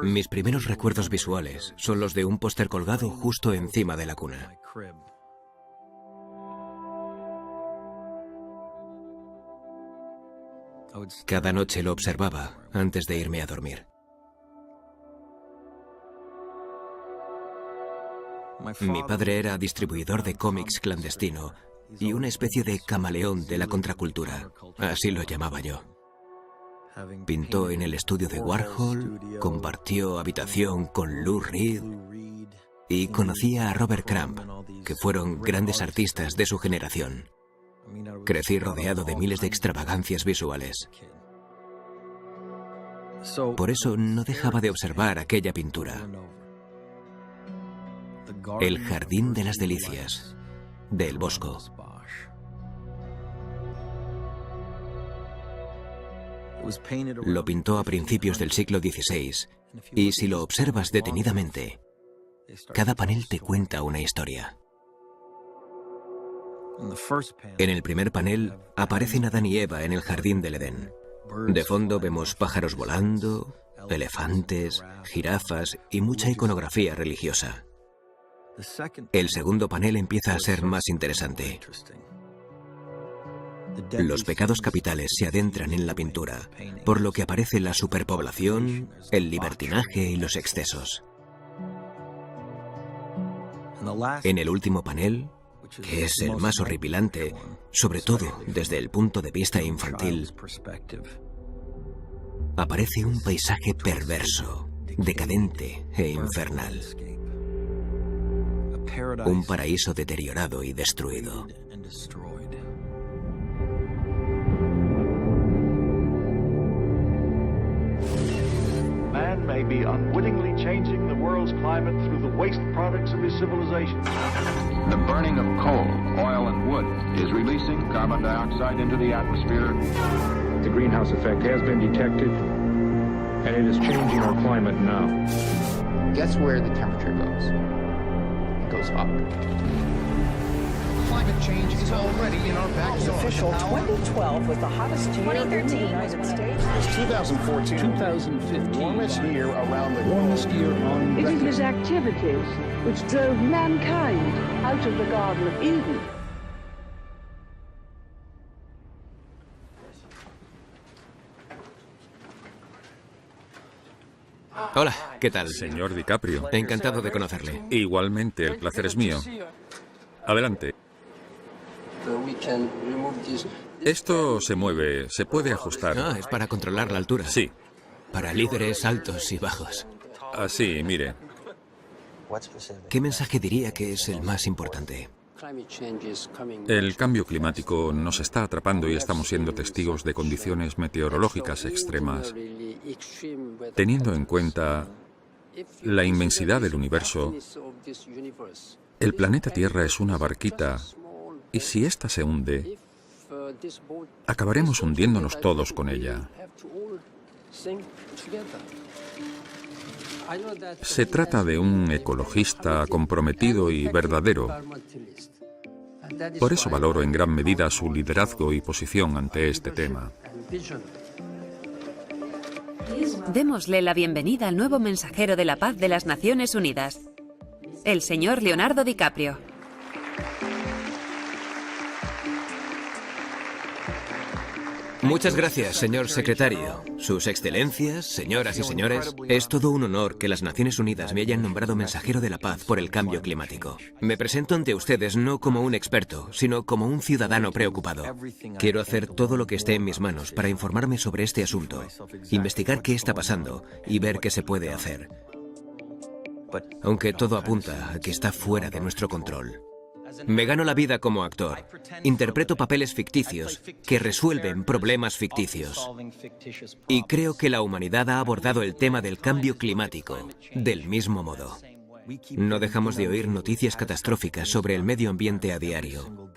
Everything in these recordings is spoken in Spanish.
Mis primeros recuerdos visuales son los de un póster colgado justo encima de la cuna. Cada noche lo observaba antes de irme a dormir. Mi padre era distribuidor de cómics clandestino y una especie de camaleón de la contracultura, así lo llamaba yo. Pintó en el estudio de Warhol, compartió habitación con Lou Reed y conocía a Robert Crumb, que fueron grandes artistas de su generación. Crecí rodeado de miles de extravagancias visuales. Por eso no dejaba de observar aquella pintura. El Jardín de las Delicias, de El Bosco. Lo pintó a principios del siglo XVI, y si lo observas detenidamente, cada panel te cuenta una historia. En el primer panel aparecen Adán y Eva en el jardín del Edén. De fondo vemos pájaros volando, elefantes, jirafas y mucha iconografía religiosa. El segundo panel empieza a ser más interesante. Los pecados capitales se adentran en la pintura, por lo que aparece la superpoblación, el libertinaje y los excesos. En el último panel, que es el más horripilante, sobre todo desde el punto de vista infantil, aparece un paisaje perverso, decadente e infernal. Un paraíso deteriorado y destruido. Man may be unwittingly changing the world's climate through the waste products of his civilization. The burning of coal, oil, and wood is releasing carbon dioxide into the atmosphere. The greenhouse effect has been detected, and it is changing our climate now. Guess where the temperature goes? It goes up. Climate change is already in our backyard. Official 2012 was the hottest year in the United States. It's 2014. 2015. Warmest year around the world. Warmest year on record. It is his activities which drove mankind out of the Garden of Eden. Hola, ¿qué tal? Señor DiCaprio. Encantado de conocerle. Igualmente, el placer es mío. Adelante. Esto se mueve, se puede ajustar. Ah, es para controlar la altura. Sí. Para líderes altos y bajos. Así, mire. ¿Qué mensaje diría que es el más importante? El cambio climático nos está atrapando y estamos siendo testigos de condiciones meteorológicas extremas. Teniendo en cuenta la inmensidad del universo, el planeta Tierra es una barquita, y si ésta se hunde, acabaremos hundiéndonos todos con ella. Se trata de un ecologista comprometido y verdadero. Por eso valoro en gran medida su liderazgo y posición ante este tema. Démosle la bienvenida al nuevo mensajero de la paz de las Naciones Unidas, el señor Leonardo DiCaprio. Muchas gracias, señor secretario. Sus excelencias, señoras y señores, es todo un honor que las Naciones Unidas me hayan nombrado mensajero de la paz por el cambio climático. Me presento ante ustedes no como un experto, sino como un ciudadano preocupado. Quiero hacer todo lo que esté en mis manos para informarme sobre este asunto, investigar qué está pasando y ver qué se puede hacer. Aunque todo apunta a que está fuera de nuestro control. Me gano la vida como actor. Interpreto papeles ficticios que resuelven problemas ficticios. Y creo que la humanidad ha abordado el tema del cambio climático del mismo modo. No dejamos de oír noticias catastróficas sobre el medio ambiente a diario.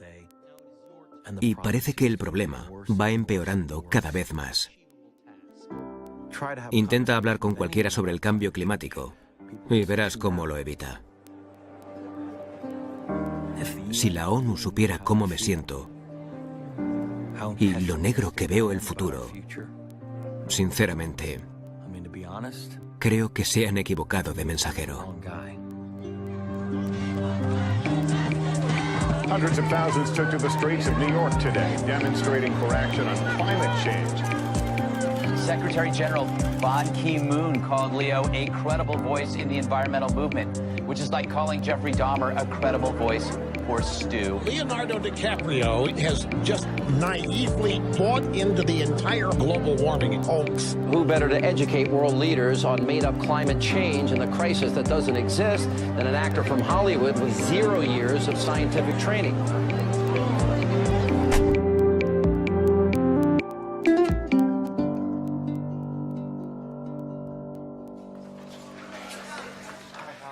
Y parece que el problema va empeorando cada vez más. Intenta hablar con cualquiera sobre el cambio climático y verás cómo lo evita. Si la ONU supiera cómo me siento y lo negro que veo el futuro, sinceramente, Creo que se han equivocado de mensajero. Hundreds of thousands took to the streets of New York today, demonstrating for action on climate change. Secretary General Ban Ki-moon called Leo a credible voice in the environmental movement, which is like calling Jeffrey Dahmer a credible voice for Stu. Leonardo DiCaprio has just naively bought into the entire global warming hoax. Who better to educate world leaders on made-up climate change and the crisis that doesn't exist than an actor from Hollywood with 0 years of scientific training?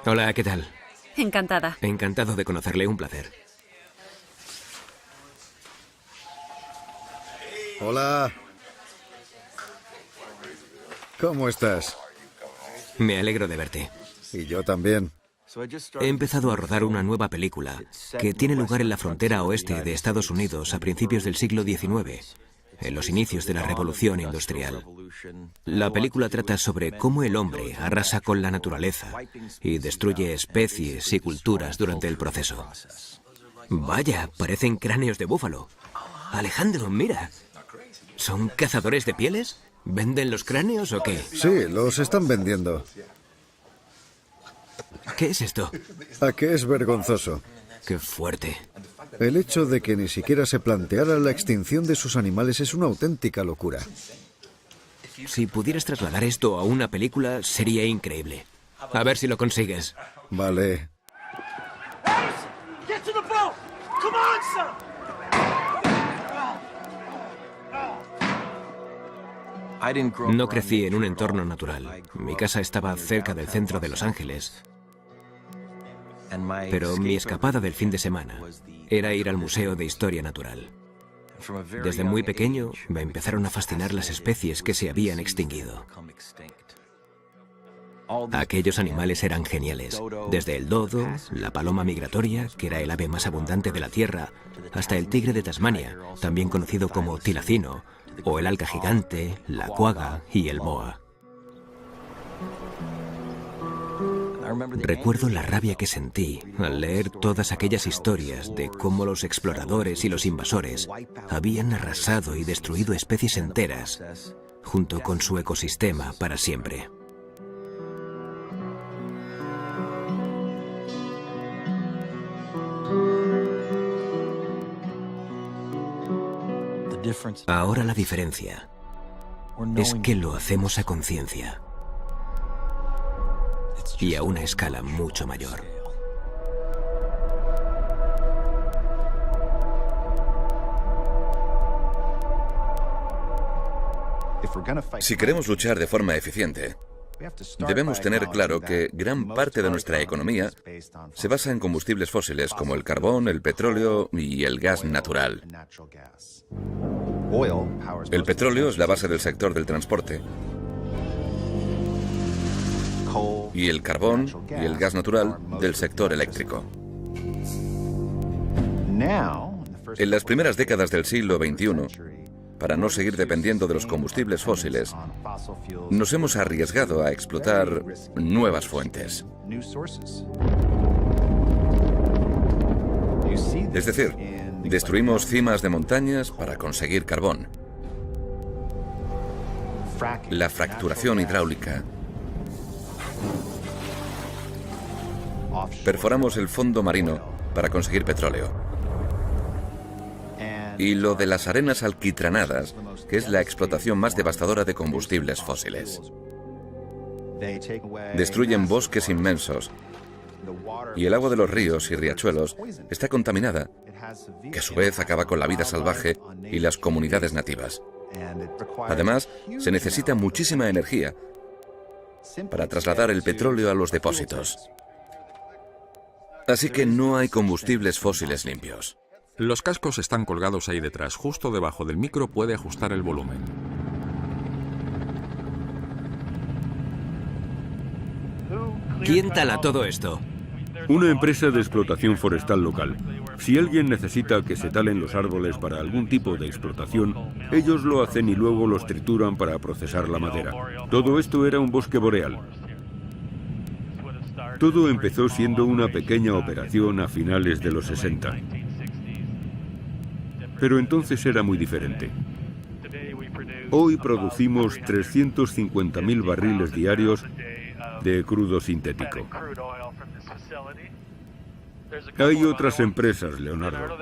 Hola, ¿qué tal? Encantada. Encantado de conocerle, un placer. Hola. ¿Cómo estás? Me alegro de verte. Y yo también. He empezado a rodar una nueva película que tiene lugar en la frontera oeste de Estados Unidos a principios del siglo XIX, en los inicios de la Revolución Industrial. La película trata sobre cómo el hombre arrasa con la naturaleza y destruye especies y culturas durante el proceso. Vaya, parecen cráneos de búfalo. Alejandro, mira. ¿Son cazadores de pieles? ¿Venden los cráneos o qué? Sí, los están vendiendo. ¿Qué es esto? ¿A qué es vergonzoso? Qué fuerte. El hecho de que ni siquiera se planteara la extinción de sus animales es una auténtica locura. Si pudieras trasladar esto a una película, sería increíble. A ver si lo consigues. Vale. No crecí en un entorno natural. Mi casa estaba cerca del centro de Los Ángeles. Pero mi escapada del fin de semana era ir al Museo de Historia Natural. Desde muy pequeño me empezaron a fascinar las especies que se habían extinguido. Aquellos animales eran geniales, desde el dodo, la paloma migratoria, que era el ave más abundante de la Tierra, hasta el tigre de Tasmania, también conocido como tilacino, o el alca gigante, la cuaga y el moa. Recuerdo la rabia que sentí al leer todas aquellas historias de cómo los exploradores y los invasores habían arrasado y destruido especies enteras, junto con su ecosistema para siempre. Ahora la diferencia es que lo hacemos a conciencia. Y a una escala mucho mayor. Si queremos luchar de forma eficiente, debemos tener claro que gran parte de nuestra economía se basa en combustibles fósiles como el carbón, el petróleo y el gas natural. El petróleo es la base del sector del transporte. Y el carbón y el gas natural del sector eléctrico. En las primeras décadas del siglo XXI, para no seguir dependiendo de los combustibles fósiles, nos hemos arriesgado a explotar nuevas fuentes. Es decir, destruimos cimas de montañas para conseguir carbón. La fracturación hidráulica. Perforamos el fondo marino para conseguir petróleo. Y lo de las arenas alquitranadas, que es la explotación más devastadora de combustibles fósiles. Destruyen bosques inmensos. Y el agua de los ríos y riachuelos está contaminada, que a su vez acaba con la vida salvaje y las comunidades nativas. Además, se necesita muchísima energía para trasladar el petróleo a los depósitos. Así que no hay combustibles fósiles limpios. Los cascos están colgados ahí detrás. Justo debajo del micro puede ajustar el volumen. ¿Quién tala todo esto? Una empresa de explotación forestal local. Si alguien necesita que se talen los árboles para algún tipo de explotación, ellos lo hacen y luego los trituran para procesar la madera. Todo esto era un bosque boreal. Todo empezó siendo una pequeña operación a finales de los 60. Pero entonces era muy diferente. Hoy producimos 350.000 barriles diarios de crudo sintético. Hay otras empresas, Leonardo,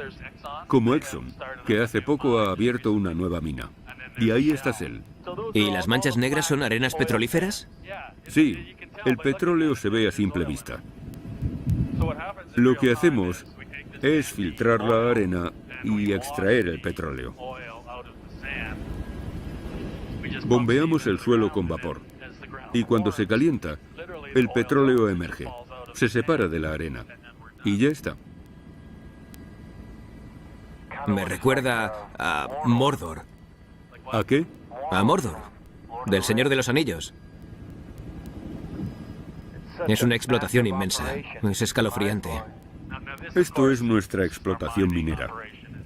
como Exxon, que hace poco ha abierto una nueva mina. Y ahí está Shell. ¿Y las manchas negras son arenas petrolíferas? Sí, el petróleo se ve a simple vista. Lo que hacemos es filtrar la arena y extraer el petróleo. Bombeamos el suelo con vapor y cuando se calienta, el petróleo emerge, se separa de la arena y ya está. Me recuerda a Mordor. ¿A qué? A Mordor, del Señor de los Anillos. Es una explotación inmensa, es escalofriante. Esto es nuestra explotación minera.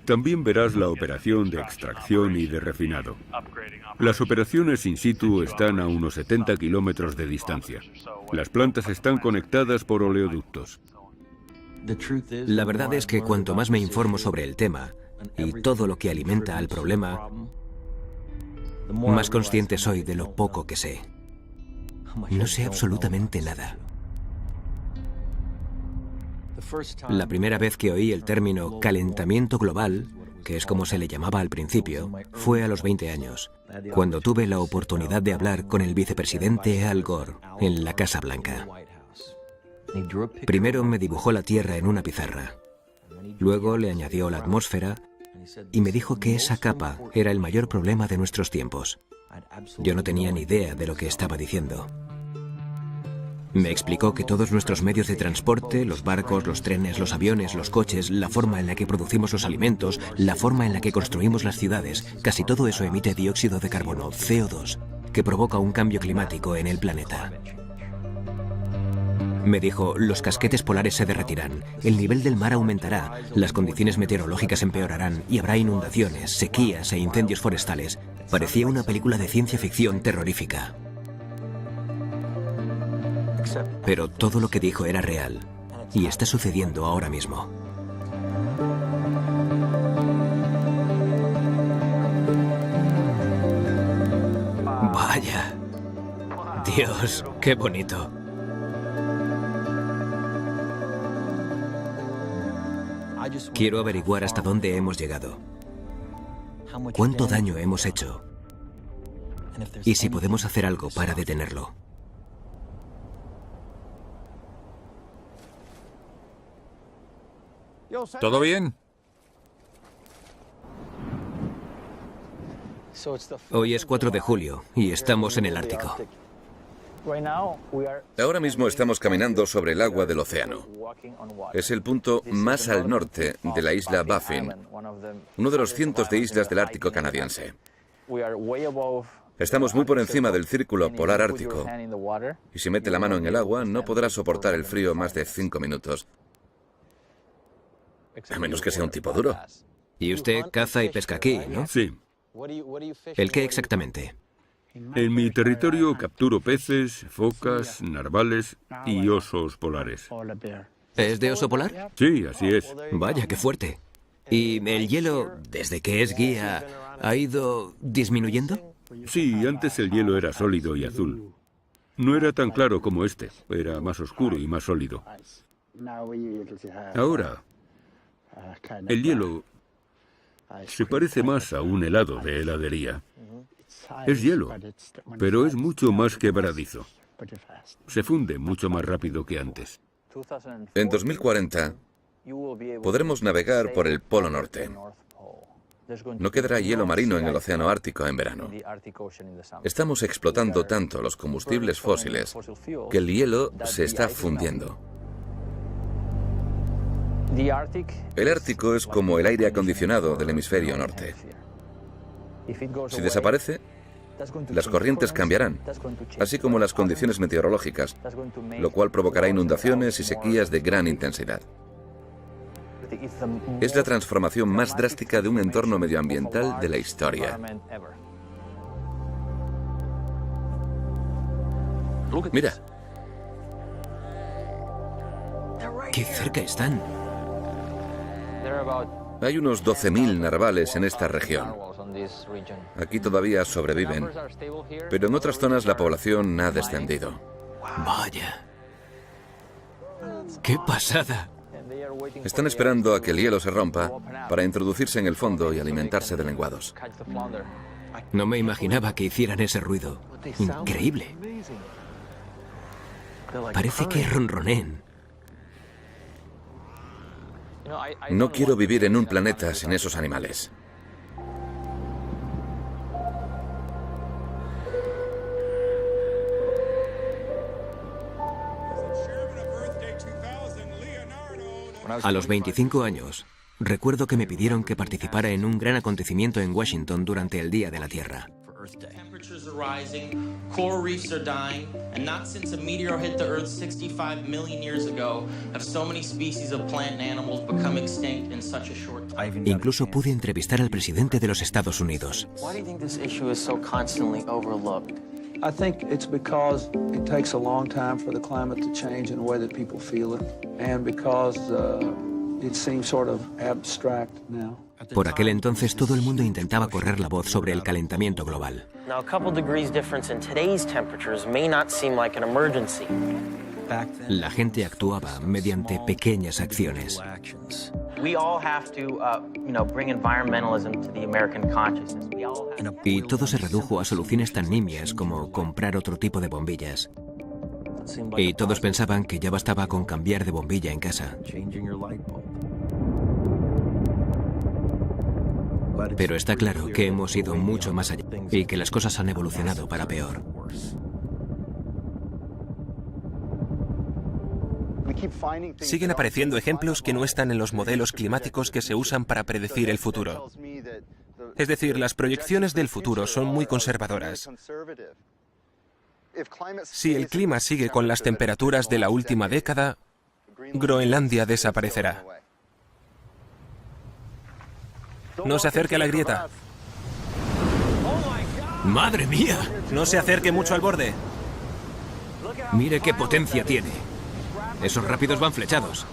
También verás la operación de extracción y de refinado. Las operaciones in situ están a unos 70 kilómetros de distancia. Las plantas están conectadas por oleoductos. La verdad es que cuanto más me informo sobre el tema y todo lo que alimenta al problema, más consciente soy de lo poco que sé. No sé absolutamente nada. La primera vez que oí el término calentamiento global, que es como se le llamaba al principio, fue a los 20 años, cuando tuve la oportunidad de hablar con el vicepresidente Al Gore en la Casa Blanca. Primero me dibujó la Tierra en una pizarra, luego le añadió la atmósfera y me dijo que esa capa era el mayor problema de nuestros tiempos. Yo no tenía ni idea de lo que estaba diciendo. Me explicó que todos nuestros medios de transporte, los barcos, los trenes, los aviones, los coches, la forma en la que producimos los alimentos, la forma en la que construimos las ciudades, casi todo eso emite dióxido de carbono, CO2, que provoca un cambio climático en el planeta. Me dijo, los casquetes polares se derretirán, el nivel del mar aumentará, las condiciones meteorológicas empeorarán y habrá inundaciones, sequías e incendios forestales. Parecía una película de ciencia ficción terrorífica. Pero todo lo que dijo era real y está sucediendo ahora mismo. Vaya. Dios, qué bonito. Quiero averiguar hasta dónde hemos llegado. ¿Cuánto daño hemos hecho? Y si podemos hacer algo para detenerlo. ¿Todo bien? Hoy es 4 de julio y estamos en el Ártico. Ahora mismo estamos caminando sobre el agua del océano. Es el punto más al norte de la isla Baffin, uno de los cientos de islas del Ártico canadiense. Estamos muy por encima del círculo polar ártico y si mete la mano en el agua no podrá soportar el frío más de 5 minutos. A menos que sea un tipo duro. Y usted caza y pesca aquí, ¿no? Sí. ¿El qué exactamente? En mi territorio capturo peces, focas, narvales y osos polares. ¿Es de oso polar? Sí, así es. Vaya, qué fuerte. ¿Y el hielo, desde que es guía, ha ido disminuyendo? Sí, antes el hielo era sólido y azul. No era tan claro como este, era más oscuro y más sólido. Ahora, el hielo se parece más a un helado de heladería. Es hielo, pero es mucho más quebradizo. Se funde mucho más rápido que antes. En 2040 podremos navegar por el Polo Norte. No quedará hielo marino en el océano Ártico en verano. Estamos explotando tanto los combustibles fósiles que el hielo se está fundiendo. El Ártico es como el aire acondicionado del hemisferio norte. Si desaparece, las corrientes cambiarán, así como las condiciones meteorológicas, lo cual provocará inundaciones y sequías de gran intensidad. Es la transformación más drástica de un entorno medioambiental de la historia. Mira. ¡Qué cerca están! Hay unos 12.000 narvales en esta región. Aquí todavía sobreviven, pero en otras zonas la población ha descendido. ¡Vaya! ¡Qué pasada! Están esperando a que el hielo se rompa para introducirse en el fondo y alimentarse de lenguados. No me imaginaba que hicieran ese ruido. Increíble. Parece que ronroneen. No quiero vivir en un planeta sin esos animales. A los 25 años, recuerdo que me pidieron que participara en un gran acontecimiento en Washington durante el Día de la Tierra. Coral reefs are dying, and not since a meteor hit the Earth 65 million years ago have so many species of plant and animals become extinct in such a short time. Incluso pude entrevistar al presidente de los Estados Unidos. Why do you think this issue is so constantly overlooked? I think it's because it takes a long time for the climate to change in a way that people feel it, and because it seems sort of abstract now. Por aquel entonces todo el mundo intentaba correr la voz sobre el calentamiento global. Now, a couple degrees difference in today's temperatures may not seem like an emergency. La gente actuaba mediante pequeñas acciones. We all have to, bring environmentalism to the American consciousness. Y todo se redujo a soluciones tan nimias como comprar otro tipo de bombillas. Y todos pensaban que ya bastaba con cambiar de bombilla en casa. Pero está claro que hemos ido mucho más allá y que las cosas han evolucionado para peor. Siguen apareciendo ejemplos que no están en los modelos climáticos que se usan para predecir el futuro. Es decir, las proyecciones del futuro son muy conservadoras. Si el clima sigue con las temperaturas de la última década, Groenlandia desaparecerá. No se acerque a la grieta. ¡Madre mía! No se acerque mucho al borde. Mire qué potencia tiene. Esos rápidos van flechados.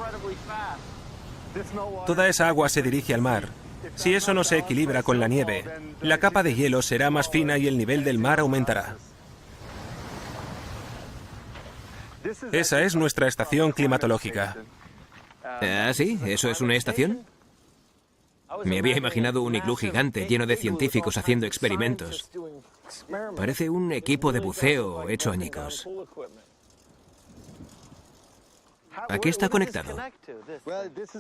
Toda esa agua se dirige al mar. Si eso no se equilibra con la nieve, la capa de hielo será más fina y el nivel del mar aumentará. Esa es nuestra estación climatológica. ¿Ah, sí? ¿Eso es una estación? Me había imaginado un iglú gigante lleno de científicos haciendo experimentos. Parece un equipo de buceo hecho añicos. ¿A qué está conectado?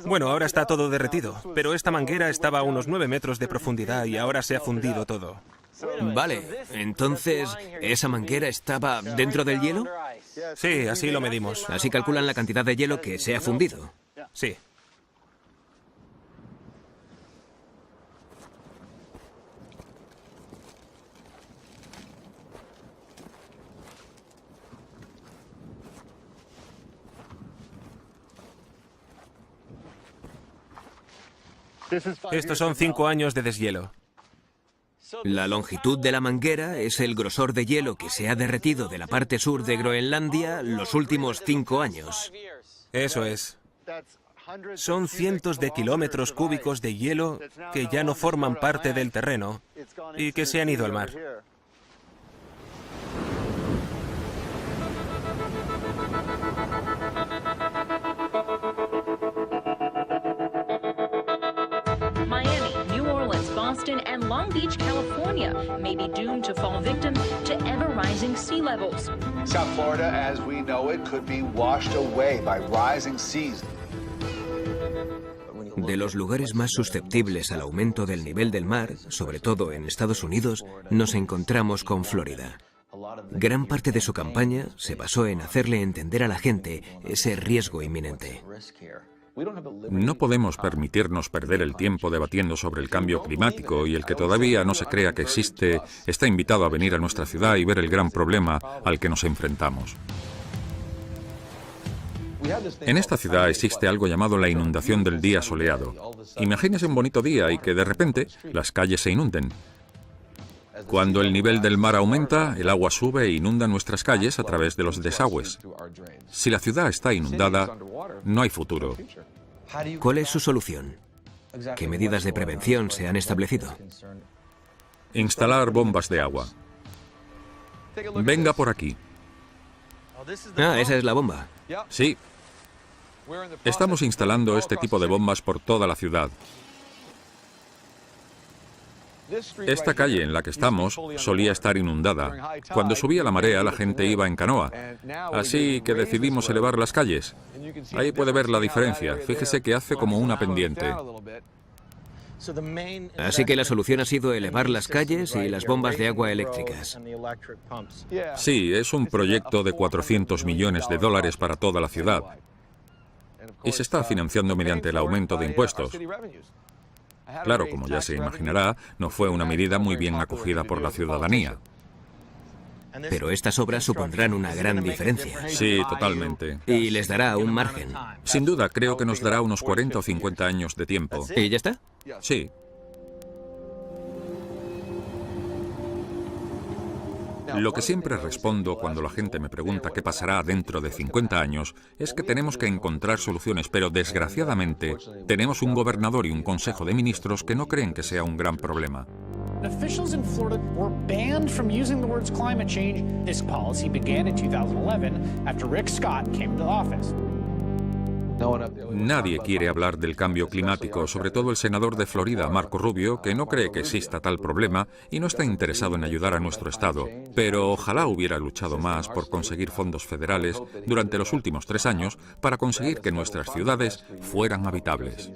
Bueno, ahora está todo derretido, pero esta manguera estaba a unos 9 metros de profundidad y ahora se ha fundido todo. Vale, entonces, ¿esa manguera estaba dentro del hielo? Sí, así lo medimos. Así calculan la cantidad de hielo que se ha fundido. Sí. Estos son 5 años de deshielo. La longitud de la manguera es el grosor de hielo que se ha derretido de la parte sur de Groenlandia los últimos 5 años. Eso es. Son cientos de kilómetros cúbicos de hielo que ya no forman parte del terreno y que se han ido al mar. Boston and Long Beach, California, may be doomed to fall victim to ever-rising sea levels. South Florida, as we know it, could be washed away by rising seas. De los lugares más susceptibles al aumento del nivel del mar, sobre todo en Estados Unidos, nos encontramos con Florida. Gran parte de su campaña se basó en hacerle entender a la gente ese riesgo inminente. No podemos permitirnos perder el tiempo debatiendo sobre el cambio climático y el que todavía no se crea que existe está invitado a venir a nuestra ciudad y ver el gran problema al que nos enfrentamos. En esta ciudad existe algo llamado la inundación del día soleado. Imagínese un bonito día y que de repente las calles se inunden. Cuando el nivel del mar aumenta, el agua sube e inunda nuestras calles a través de los desagües. Si la ciudad está inundada, no hay futuro. ¿Cuál es su solución? ¿Qué medidas de prevención se han establecido? Instalar bombas de agua. Venga por aquí. Ah, esa es la bomba. Sí. Estamos instalando este tipo de bombas por toda la ciudad. Esta calle en la que estamos solía estar inundada. Cuando subía la marea, la gente iba en canoa. Así que decidimos elevar las calles. Ahí puede ver la diferencia. Fíjese que hace como una pendiente. Así que la solución ha sido elevar las calles y las bombas de agua eléctricas. Sí, es un proyecto de 400 millones de dólares para toda la ciudad. Y se está financiando mediante el aumento de impuestos. Claro, como ya se imaginará, no fue una medida muy bien acogida por la ciudadanía. Pero estas obras supondrán una gran diferencia. Sí, totalmente. Y les dará un margen. Sin duda, creo que nos dará unos 40 o 50 años de tiempo. ¿Y ya está? Sí. Lo que siempre respondo cuando la gente me pregunta qué pasará dentro de 50 años es que tenemos que encontrar soluciones, pero desgraciadamente tenemos un gobernador y un consejo de ministros que no creen que sea un gran problema. Officials in Florida were banned from using the words climate change. This policy began in 2011 after Rick Scott came to office. Nadie quiere hablar del cambio climático, sobre todo el senador de Florida, Marco Rubio, que no cree que exista tal problema y no está interesado en ayudar a nuestro estado. Pero ojalá hubiera luchado más por conseguir fondos federales durante los últimos 3 años para conseguir que nuestras ciudades fueran habitables.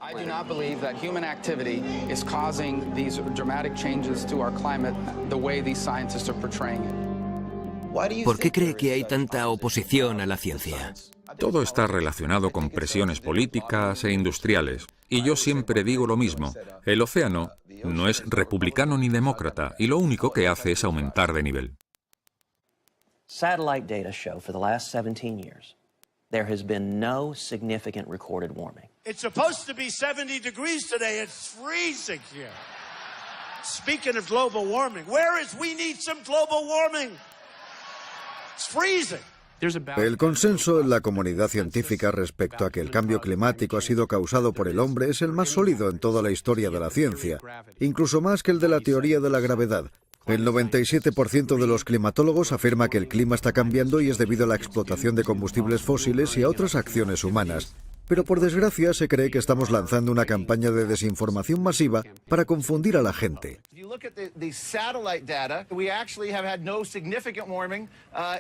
I do not believe that human activity is causing these dramatic changes to our climate the way these scientists are portraying it. ¿Por qué cree que hay tanta oposición a la ciencia? Todo está relacionado con presiones políticas e industriales. Y yo siempre digo lo mismo. El océano no es republicano ni demócrata y lo único que hace es aumentar de nivel. Satellite data show for the last 17 years there has been no significant recorded warming. It's supposed to be 70 degrees today. It's freezing here. Speaking of global warming, we need some global warming. It's freezing. El consenso en la comunidad científica respecto a que el cambio climático ha sido causado por el hombre es el más sólido en toda la historia de la ciencia, incluso más que el de la teoría de la gravedad. El 97% de los climatólogos afirma que el clima está cambiando y es debido a la explotación de combustibles fósiles y a otras acciones humanas. Pero por desgracia se cree que estamos lanzando una campaña de desinformación masiva para confundir a la gente. If you look at the satellite data, we actually have had no significant warming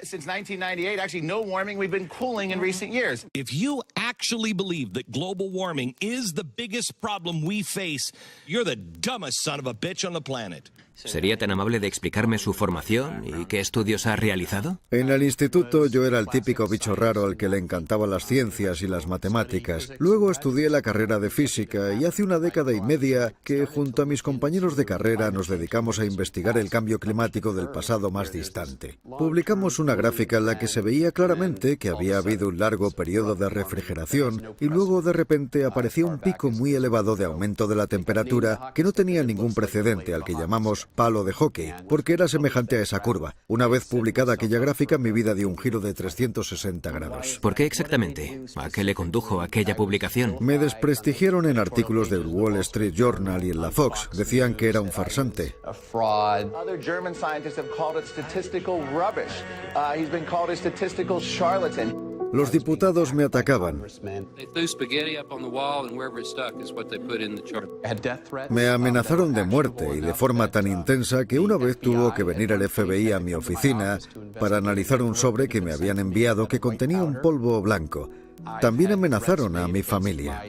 since 1998. Actually, no warming. We've been cooling in recent years. If you actually believe that global warming is the biggest problem we face, you're the dumbest son of a bitch on the planet. ¿Sería tan amable de explicarme su formación y qué estudios ha realizado? En el instituto yo era el típico bicho raro al que le encantaban las ciencias y las matemáticas. Luego estudié la carrera de física y hace una década y media que junto a mis compañeros de carrera nos dedicamos a investigar el cambio climático del pasado más distante. Publicamos una gráfica en la que se veía claramente que había habido un largo periodo de refrigeración y luego de repente aparecía un pico muy elevado de aumento de la temperatura que no tenía ningún precedente, al que llamamos palo de hockey, porque era semejante a esa curva. Una vez publicada aquella gráfica, mi vida dio un giro de 360 grados. ¿Por qué exactamente? ¿A qué le condujo aquella publicación? Me desprestigiaron en artículos del Wall Street Journal y en la Fox. Decían que era un farsante. Other German scientists have called it statistical rubbish. He's been called a statistical charlatan. Los diputados me atacaban. Me amenazaron de muerte y de forma tan intensa que una vez tuvo que venir el FBI a mi oficina para analizar un sobre que me habían enviado que contenía un polvo blanco. También amenazaron a mi familia.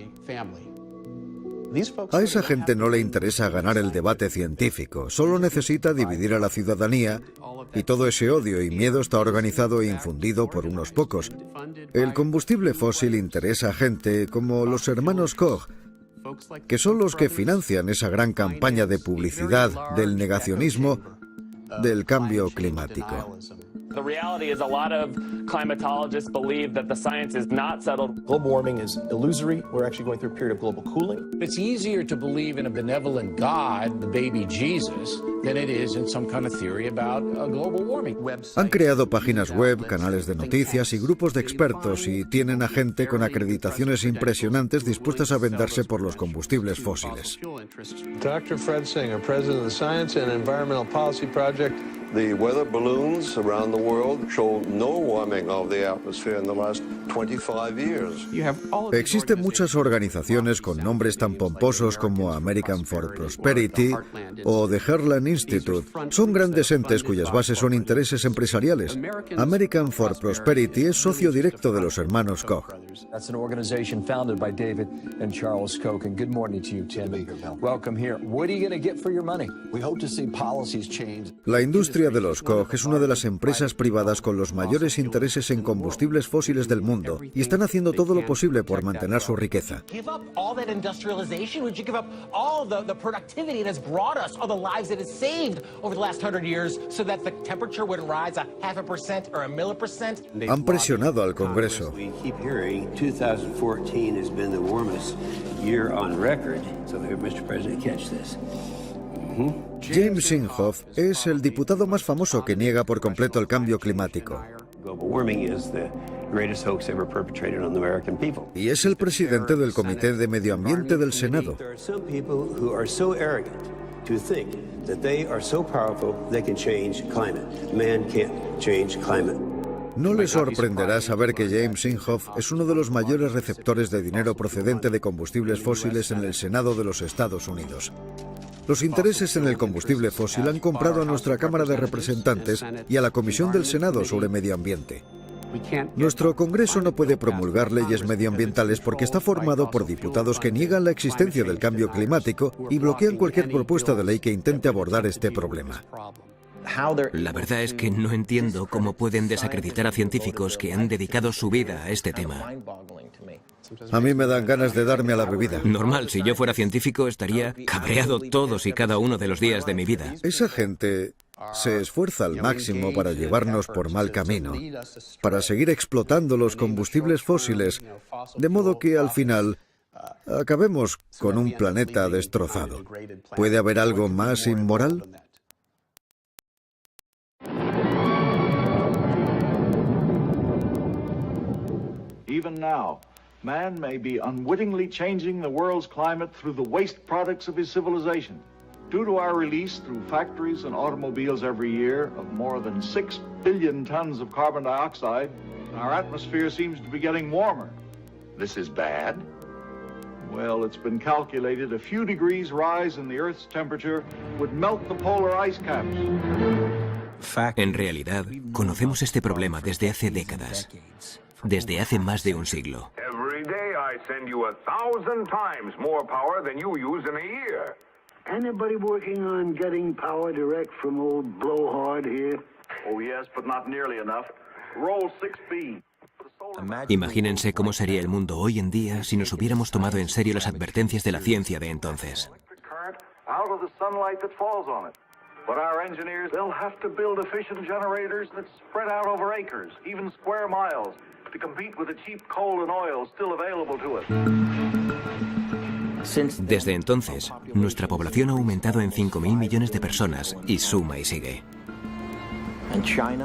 A esa gente no le interesa ganar el debate científico, solo necesita dividir a la ciudadanía y todo ese odio y miedo está organizado e infundido por unos pocos. El combustible fósil interesa a gente como los hermanos Koch, que son los que financian esa gran campaña de publicidad del negacionismo del cambio climático. The reality is a lot of climatologists believe that the science is not settled. Global warming is illusory. We're actually going through a period of global cooling. It's easier to believe in a benevolent God, the baby Jesus, than it is in some kind of theory about global warming. Han creado páginas web, canales de noticias y grupos de expertos y tienen a gente con acreditaciones impresionantes dispuestas a venderse por los combustibles fósiles. Dr. Fred Singer, president of the Science and Environmental Policy Project. The weather balloons around the world show no warming of the atmosphere in the last 25 years. Existen muchas organizaciones con nombres tan pomposos como American for Prosperity o The Heartland Institute. Son grandes entes cuyas bases son intereses empresariales. American for Prosperity es socio directo de los hermanos Koch. That's an organization founded by David and Charles Koch. And good morning to you, Tim. Welcome here. What are you going to get for your money? We hope to see policies change. La industria de los Koch es una de las empresas privadas con los mayores intereses en combustibles fósiles del mundo y están haciendo todo lo posible por mantener su riqueza. Give up all that industrialization? Would you give up all the productivity that has brought us, all the lives that has saved over the last 100 years so that the temperature wouldn't rise 0.5% or 1%? Han presionado al Congreso. We keep hearing 2014 has been the warmest year on record. So here, Mr. President, catch this. James Inhofe es el diputado más famoso que niega por completo el cambio climático. Y es el presidente del Comité de Medio Ambiente del Senado. No le sorprenderá saber que James Inhofe es uno de los mayores receptores de dinero procedente de combustibles fósiles en el Senado de los Estados Unidos. Los intereses en el combustible fósil han comprado a nuestra Cámara de Representantes y a la Comisión del Senado sobre Medio Ambiente. Nuestro Congreso no puede promulgar leyes medioambientales porque está formado por diputados que niegan la existencia del cambio climático y bloquean cualquier propuesta de ley que intente abordar este problema. La verdad es que no entiendo cómo pueden desacreditar a científicos que han dedicado su vida a este tema. A mí me dan ganas de darme a la bebida. Normal, si yo fuera científico estaría cabreado todos y cada uno de los días de mi vida. Esa gente se esfuerza al máximo para llevarnos por mal camino, para seguir explotando los combustibles fósiles, de modo que al final acabemos con un planeta destrozado. ¿Puede haber algo más inmoral? Even now, man may be unwittingly changing the world's climate through the waste products of his civilization. Due to our release through factories and automobiles every year of more than 6 billion tons of carbon dioxide, our atmosphere seems to be getting warmer. This is bad? Well, it's been calculated a few degrees rise in the Earth's temperature would melt the polar ice caps. En realidad, conocemos este problema desde hace décadas. Desde hace más de un siglo. Every day I send you 1,000 times more power than you use in a year. Anybody working on getting power direct from old Blowhard here? Oh yes, but not nearly enough. Roll 6B. Imagínense cómo sería el mundo hoy en día si nos hubiéramos tomado en serio las advertencias de la ciencia de entonces. Out of the sunlight that falls on it. But our engineers, they'll have to build efficient generators that spread out over acres, even square miles, to compete with the cheap coal and oil still available to us. Desde entonces, nuestra población ha aumentado en 5.000 millones de personas y suma y sigue.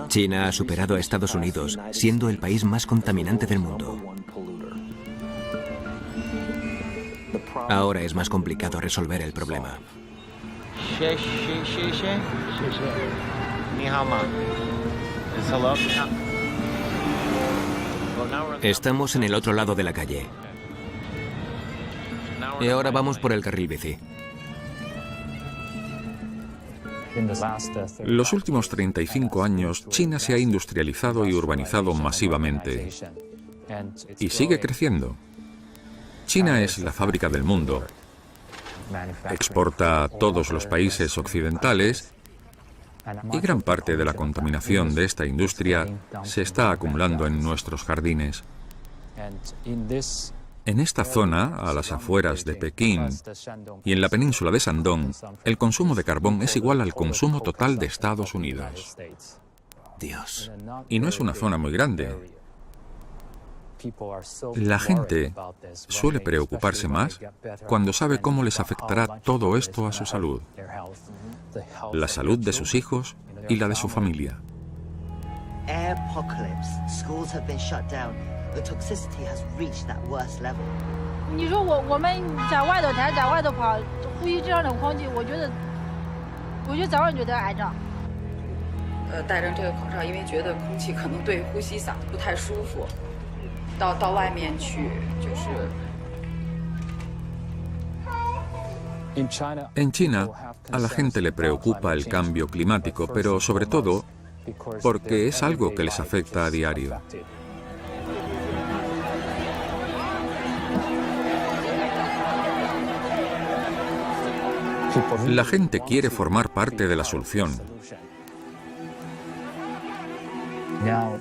China ha superado a Estados Unidos, siendo el país más contaminante del mundo. Ahora es más complicado resolver el problema. Estamos en el otro lado de la calle. Y ahora vamos por el carril bici. Los últimos 35 años, China se ha industrializado y urbanizado masivamente. Y sigue creciendo. China es la fábrica del mundo. Exporta a todos los países occidentales y gran parte de la contaminación de esta industria se está acumulando en nuestros jardines. En esta zona, a las afueras de Pekín y en la península de Shandong, el consumo de carbón es igual al consumo total de Estados Unidos. Dios. Y no es una zona muy grande. La gente suele preocuparse más cuando sabe cómo les afectará todo esto a su salud, la salud de sus hijos y la de su familia. En China, a la gente le preocupa el cambio climático, pero sobre todo porque es algo que les afecta a diario. La gente quiere formar parte de la solución.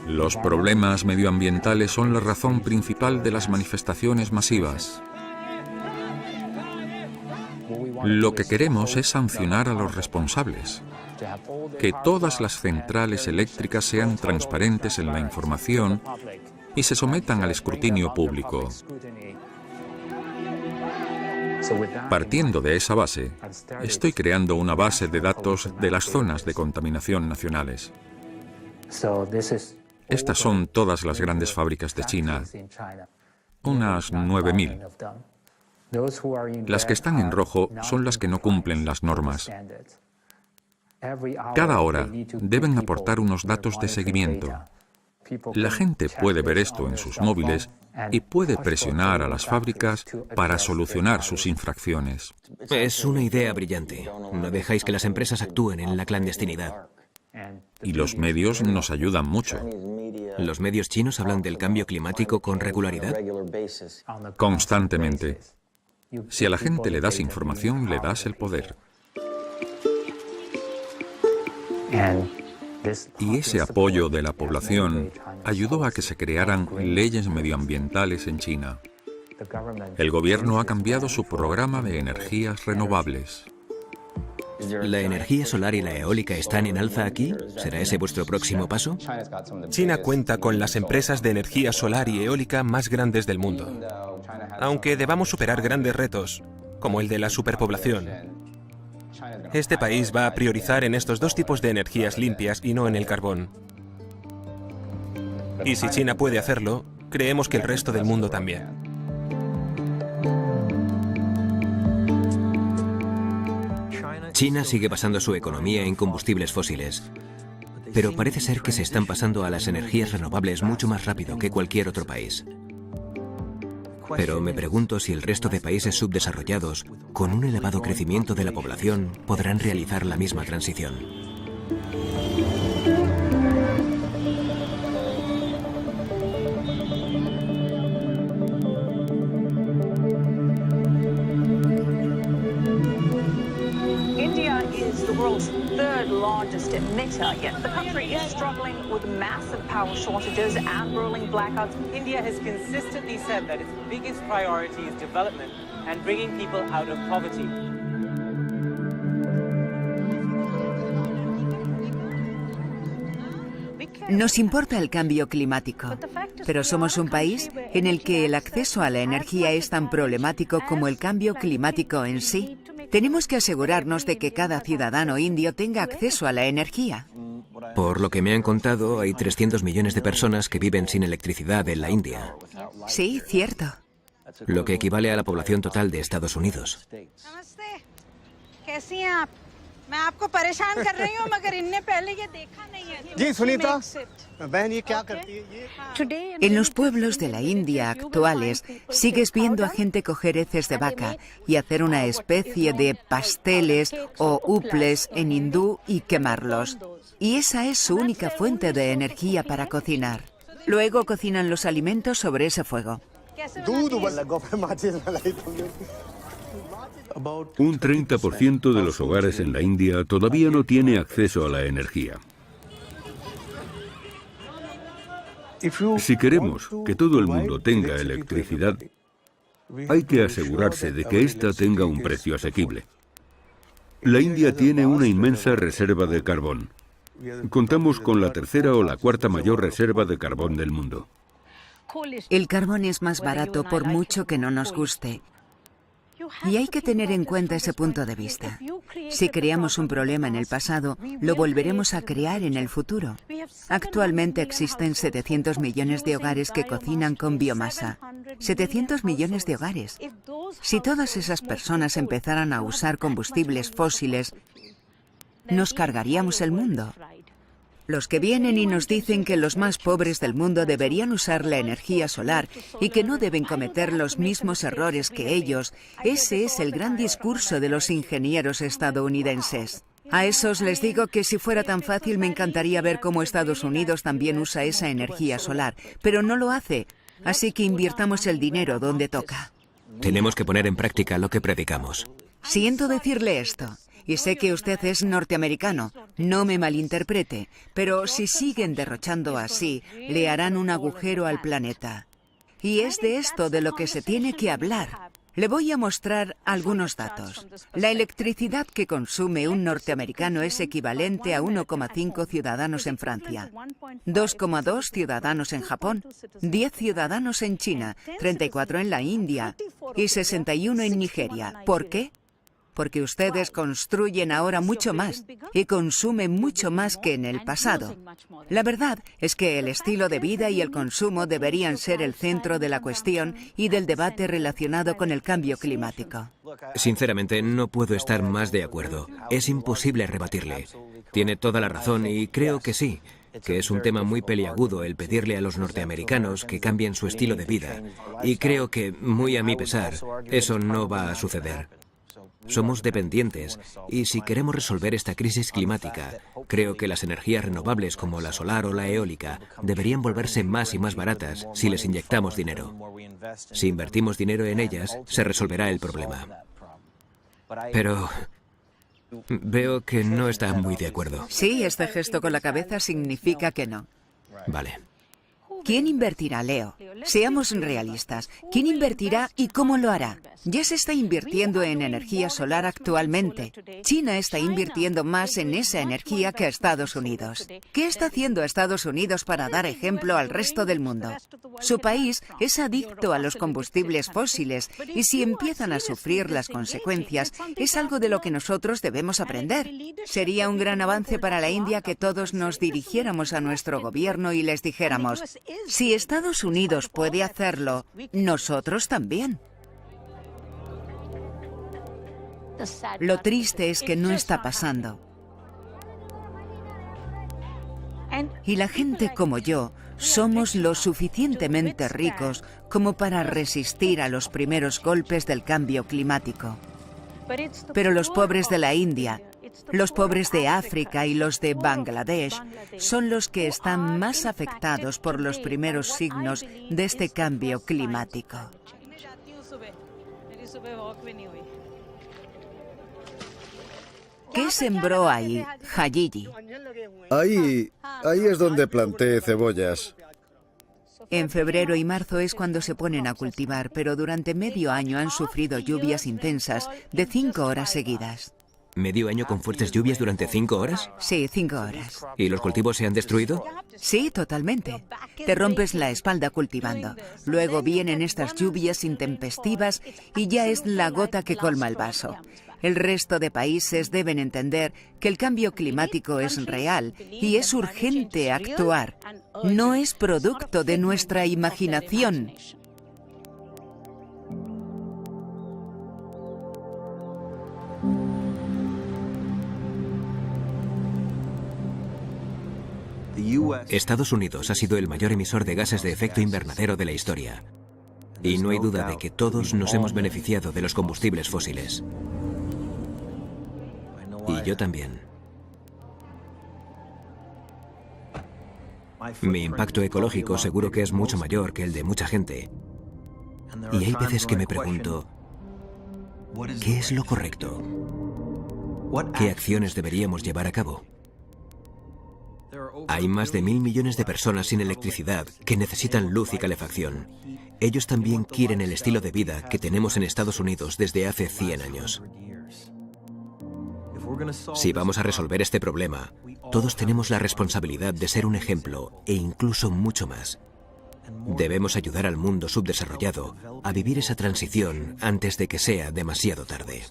Los problemas medioambientales son la razón principal de las manifestaciones masivas. Lo que queremos es sancionar a los responsables, que todas las centrales eléctricas sean transparentes en la información y se sometan al escrutinio público. Partiendo de esa base, estoy creando una base de datos de las zonas de contaminación nacionales. Estas son todas las grandes fábricas de China, unas 9.000. Las que están en rojo son las que no cumplen las normas. Cada hora deben aportar unos datos de seguimiento. La gente puede ver esto en sus móviles y puede presionar a las fábricas para solucionar sus infracciones. Es una idea brillante. No dejáis que las empresas actúen en la clandestinidad. Y los medios nos ayudan mucho. ¿Los medios chinos hablan del cambio climático con regularidad? Constantemente. Si a la gente le das información, le das el poder. Y ese apoyo de la población ayudó a que se crearan leyes medioambientales en China. El gobierno ha cambiado su programa de energías renovables. ¿La energía solar y la eólica están en alza aquí? ¿Será ese vuestro próximo paso? China cuenta con las empresas de energía solar y eólica más grandes del mundo. Aunque debamos superar grandes retos, como el de la superpoblación, este país va a priorizar en estos dos tipos de energías limpias y no en el carbón. Y si China puede hacerlo, creemos que el resto del mundo también. China sigue basando su economía en combustibles fósiles, pero parece ser que se están pasando a las energías renovables mucho más rápido que cualquier otro país. Pero me pregunto si el resto de países subdesarrollados, con un elevado crecimiento de la población, podrán realizar la misma transición. India is the world's third largest emitter, yet the country is struggling with massive power shortages and rolling blackouts. India has consistently said that its biggest priority is development and bringing people out of poverty. Nos importa el cambio climático, pero somos un país en el que el acceso a la energía es tan problemático como el cambio climático en sí. Tenemos que asegurarnos de que cada ciudadano indio tenga acceso a la energía. Por lo que me han contado, hay 300 millones de personas que viven sin electricidad en la India. Sí, cierto. Lo que equivale a la población total de Estados Unidos. En los pueblos de la India actuales sigues viendo a gente coger heces de vaca y hacer una especie de pasteles o uples en hindú y quemarlos. Y esa es su única fuente de energía para cocinar. Luego cocinan los alimentos sobre ese fuego. Un 30% de los hogares en la India todavía no tiene acceso a la energía. Si queremos que todo el mundo tenga electricidad, hay que asegurarse de que ésta tenga un precio asequible. La India tiene una inmensa reserva de carbón. Contamos con la tercera o la cuarta mayor reserva de carbón del mundo. El carbón es más barato por mucho que no nos guste. Y hay que tener en cuenta ese punto de vista. Si creamos un problema en el pasado, lo volveremos a crear en el futuro. Actualmente existen 700 millones de hogares que cocinan con biomasa. 700 millones de hogares. Si todas esas personas empezaran a usar combustibles fósiles, nos cargaríamos el mundo. Los que vienen y nos dicen que los más pobres del mundo deberían usar la energía solar y que no deben cometer los mismos errores que ellos, ese es el gran discurso de los ingenieros estadounidenses. A esos les digo que si fuera tan fácil me encantaría ver cómo Estados Unidos también usa esa energía solar, pero no lo hace, así que invirtamos el dinero donde toca. Tenemos que poner en práctica lo que predicamos. Siento decirle esto. Y sé que usted es norteamericano, no me malinterprete, pero si siguen derrochando así, le harán un agujero al planeta. Y es de esto de lo que se tiene que hablar. Le voy a mostrar algunos datos. La electricidad que consume un norteamericano es equivalente a 1,5 ciudadanos en Francia, 2,2 ciudadanos en Japón, 10 ciudadanos en China, 34 en la India y 61 en Nigeria. ¿Por qué? Porque ustedes construyen ahora mucho más y consumen mucho más que en el pasado. La verdad es que el estilo de vida y el consumo deberían ser el centro de la cuestión y del debate relacionado con el cambio climático. Sinceramente, no puedo estar más de acuerdo. Es imposible rebatirle. Tiene toda la razón y creo que sí, que es un tema muy peliagudo el pedirle a los norteamericanos que cambien su estilo de vida. Y creo que, muy a mi pesar, eso no va a suceder. Somos dependientes y si queremos resolver esta crisis climática, creo que las energías renovables como la solar o la eólica deberían volverse más y más baratas si les inyectamos dinero. Si invertimos dinero en ellas, se resolverá el problema. Pero veo que no está muy de acuerdo. Sí, este gesto con la cabeza significa que no. Vale. ¿Quién invertirá, Leo? Seamos realistas. ¿Quién invertirá y cómo lo hará? Ya se está invirtiendo en energía solar actualmente. China está invirtiendo más en esa energía que Estados Unidos. ¿Qué está haciendo Estados Unidos para dar ejemplo al resto del mundo? Su país es adicto a los combustibles fósiles y si empiezan a sufrir las consecuencias, es algo de lo que nosotros debemos aprender. Sería un gran avance para la India que todos nos dirigiéramos a nuestro gobierno y les dijéramos: si Estados Unidos puede hacerlo, nosotros también. Lo triste es que no está pasando. Y la gente como yo somos lo suficientemente ricos como para resistir a los primeros golpes del cambio climático. Pero los pobres de la India, los pobres de África y los de Bangladesh son los que están más afectados por los primeros signos de este cambio climático. ¿Qué sembró ahí, Hajiji? Ahí es donde planté cebollas. En febrero y marzo es cuando se ponen a cultivar, pero durante medio año han sufrido lluvias intensas de 5 horas seguidas. ¿Medio año con fuertes lluvias durante 5 horas? Sí, 5 horas. ¿Y los cultivos se han destruido? Sí, totalmente. Te rompes la espalda cultivando. Luego vienen estas lluvias intempestivas y ya es la gota que colma el vaso. El resto de países deben entender que el cambio climático es real y es urgente actuar. No es producto de nuestra imaginación. Estados Unidos ha sido el mayor emisor de gases de efecto invernadero de la historia. Y no hay duda de que todos nos hemos beneficiado de los combustibles fósiles. Y yo también. Mi impacto ecológico seguro que es mucho mayor que el de mucha gente. Y hay veces que me pregunto, ¿qué es lo correcto? ¿Qué acciones deberíamos llevar a cabo? Hay más de 1.000 millones de personas sin electricidad que necesitan luz y calefacción. Ellos también quieren el estilo de vida que tenemos en Estados Unidos desde hace 100 años. Si vamos a resolver este problema, Todos tenemos la responsabilidad de ser un ejemplo e incluso mucho más. Debemos ayudar al mundo subdesarrollado a vivir esa transición antes de que sea demasiado tarde.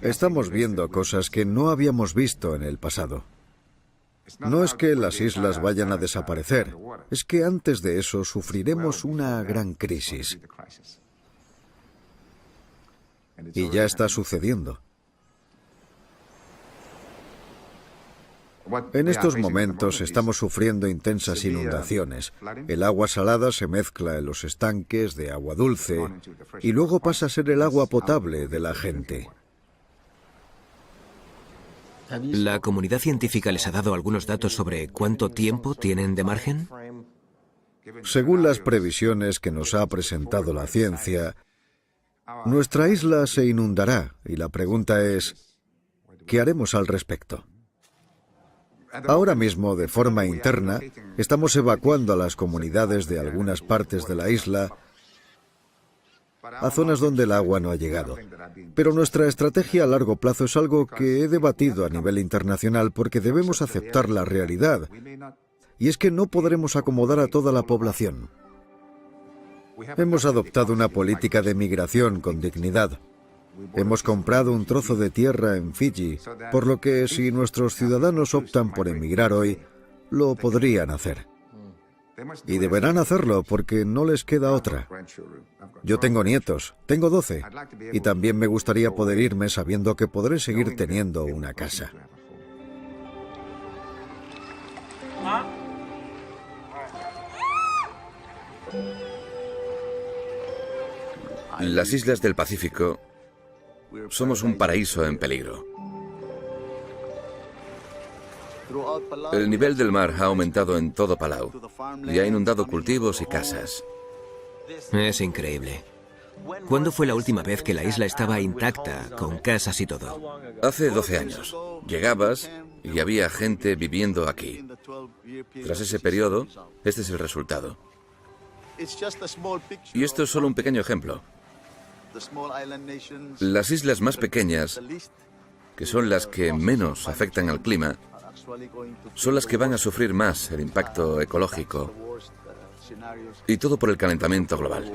Estamos viendo cosas que no habíamos visto en el pasado. No es que las islas vayan a desaparecer, es que antes de eso sufriremos una gran crisis. Y ya está sucediendo. En estos momentos estamos sufriendo intensas inundaciones. El agua salada se mezcla en los estanques de agua dulce y luego pasa a ser el agua potable de la gente. ¿La comunidad científica les ha dado algunos datos sobre cuánto tiempo tienen de margen? Según las previsiones que nos ha presentado la ciencia, nuestra isla se inundará y la pregunta es, ¿qué haremos al respecto? Ahora mismo, de forma interna, estamos evacuando a las comunidades de algunas partes de la isla a zonas donde el agua no ha llegado. Pero nuestra estrategia a largo plazo es algo que he debatido a nivel internacional porque debemos aceptar la realidad, y es que no podremos acomodar a toda la población. Hemos adoptado una política de migración con dignidad. Hemos comprado un trozo de tierra en Fiji, por lo que si nuestros ciudadanos optan por emigrar hoy, lo podrían hacer. Y deberán hacerlo porque no les queda otra. Yo tengo nietos, tengo 12, y también me gustaría poder irme sabiendo que podré seguir teniendo una casa. Las islas del Pacífico somos un paraíso en peligro. El nivel del mar ha aumentado en todo Palau y ha inundado cultivos y casas. Es increíble. ¿Cuándo fue la última vez que la isla estaba intacta, con casas y todo? Hace 12 años. Llegabas y había gente viviendo aquí. Tras ese periodo, este es el resultado. Y esto es solo un pequeño ejemplo. Las islas más pequeñas, que son las que menos afectan al clima, son las que van a sufrir más el impacto ecológico, y todo por el calentamiento global.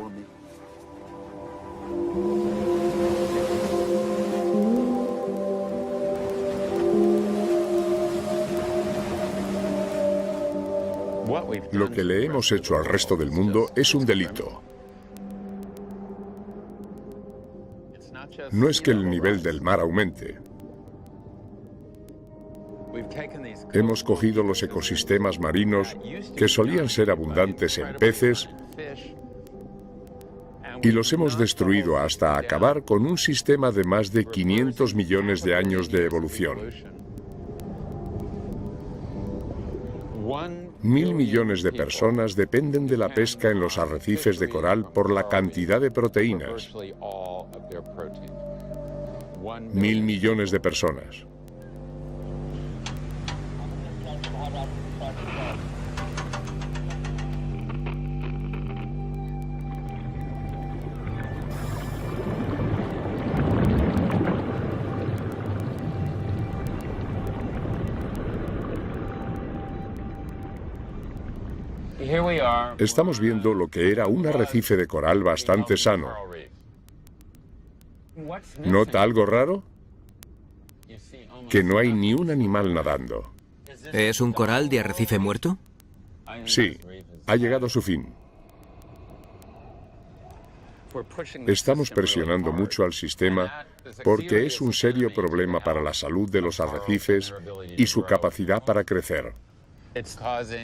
Lo que le hemos hecho al resto del mundo es un delito. No es que el nivel del mar aumente. Hemos cogido los ecosistemas marinos que solían ser abundantes en peces y los hemos destruido hasta acabar con un sistema de más de 500 millones de años de evolución. 1.000 millones de personas dependen de la pesca en los arrecifes de coral por la cantidad de proteínas. 1.000 millones de personas. Estamos viendo lo que era un arrecife de coral bastante sano. ¿Nota algo raro? Que no hay ni un animal nadando. ¿Es un coral de arrecife muerto? Sí, ha llegado a su fin. Estamos presionando mucho al sistema porque es un serio problema para la salud de los arrecifes y su capacidad para crecer.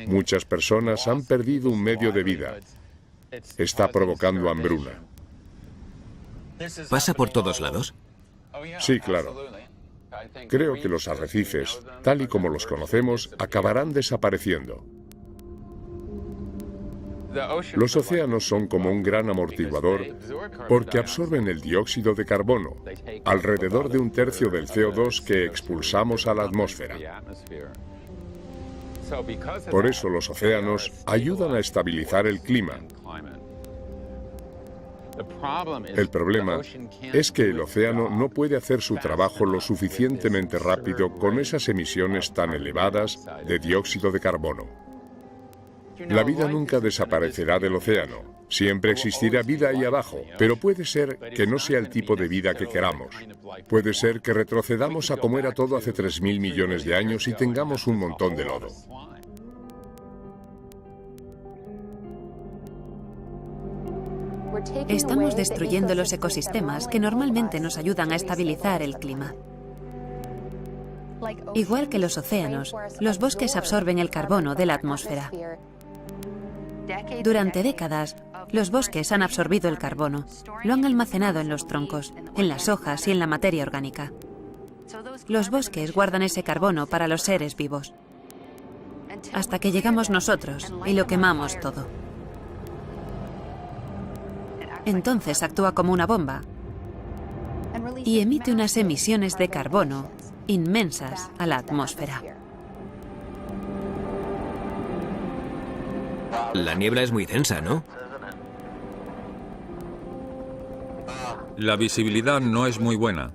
Muchas personas han perdido un medio de vida. Está provocando hambruna. ¿Pasa por todos lados? Sí, claro. Creo que los arrecifes, tal y como los conocemos, acabarán desapareciendo. Los océanos son como un gran amortiguador porque absorben el dióxido de carbono, alrededor de 1/3 del CO2 que expulsamos a la atmósfera. Por eso los océanos ayudan a estabilizar el clima. El problema es que el océano no puede hacer su trabajo lo suficientemente rápido con esas emisiones tan elevadas de dióxido de carbono. La vida nunca desaparecerá del océano. Siempre existirá vida ahí abajo, pero puede ser que no sea el tipo de vida que queramos. Puede ser que retrocedamos a como era todo hace 3.000 millones de años y tengamos un montón de lodo. Estamos destruyendo los ecosistemas que normalmente nos ayudan a estabilizar el clima. Igual que los océanos, los bosques absorben el carbono de la atmósfera. Durante décadas, los bosques han absorbido el carbono, lo han almacenado en los troncos, en las hojas y en la materia orgánica. Los bosques guardan ese carbono para los seres vivos, hasta que llegamos nosotros y lo quemamos todo. Entonces actúa como una bomba y emite unas emisiones de carbono inmensas a la atmósfera. La niebla es muy densa, ¿no? La visibilidad no es muy buena.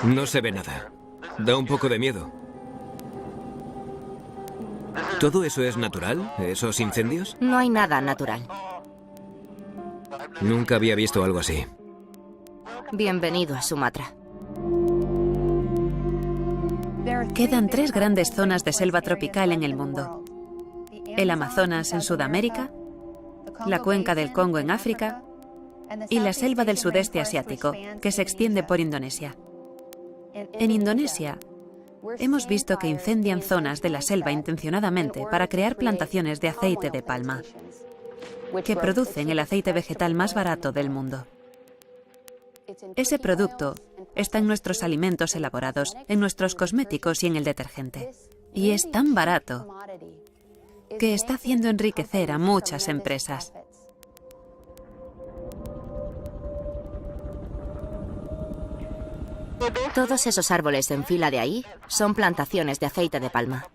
No se ve nada. Da un poco de miedo. ¿Todo eso es natural? ¿Esos incendios? No hay nada natural. Nunca había visto algo así. Bienvenido a Sumatra. Quedan 3 grandes zonas de selva tropical en el mundo. El Amazonas en Sudamérica, la cuenca del Congo en África y la selva del sudeste asiático, que se extiende por Indonesia. En Indonesia, hemos visto que incendian zonas de la selva intencionadamente para crear plantaciones de aceite de palma, que producen el aceite vegetal más barato del mundo. Ese producto está en nuestros alimentos elaborados, en nuestros cosméticos y en el detergente. Y es tan barato que está haciendo enriquecer a muchas empresas. Todos esos árboles en fila de ahí son plantaciones de aceite de palma.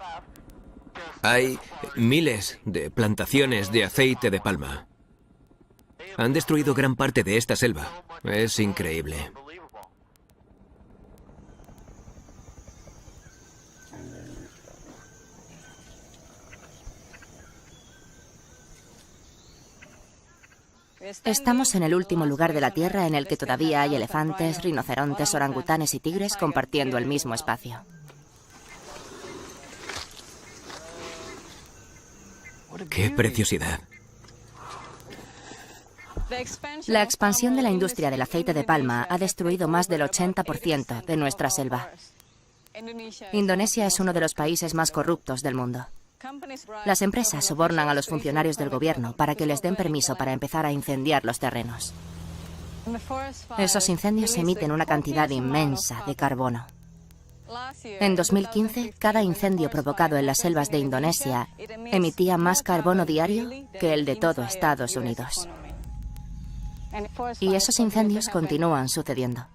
Hay miles de plantaciones de aceite de palma. Han destruido gran parte de esta selva. Es increíble. Estamos en el último lugar de la Tierra en el que todavía hay elefantes, rinocerontes, orangutanes y tigres compartiendo el mismo espacio. ¡Qué preciosidad! La expansión de la industria del aceite de palma ha destruido más del 80% de nuestra selva. Indonesia es uno de los países más corruptos del mundo. Las empresas sobornan a los funcionarios del gobierno para que les den permiso para empezar a incendiar los terrenos. Esos incendios emiten una cantidad inmensa de carbono. En 2015, cada incendio provocado en las selvas de Indonesia emitía más carbono diario que el de todo Estados Unidos. Y esos incendios continúan sucediendo.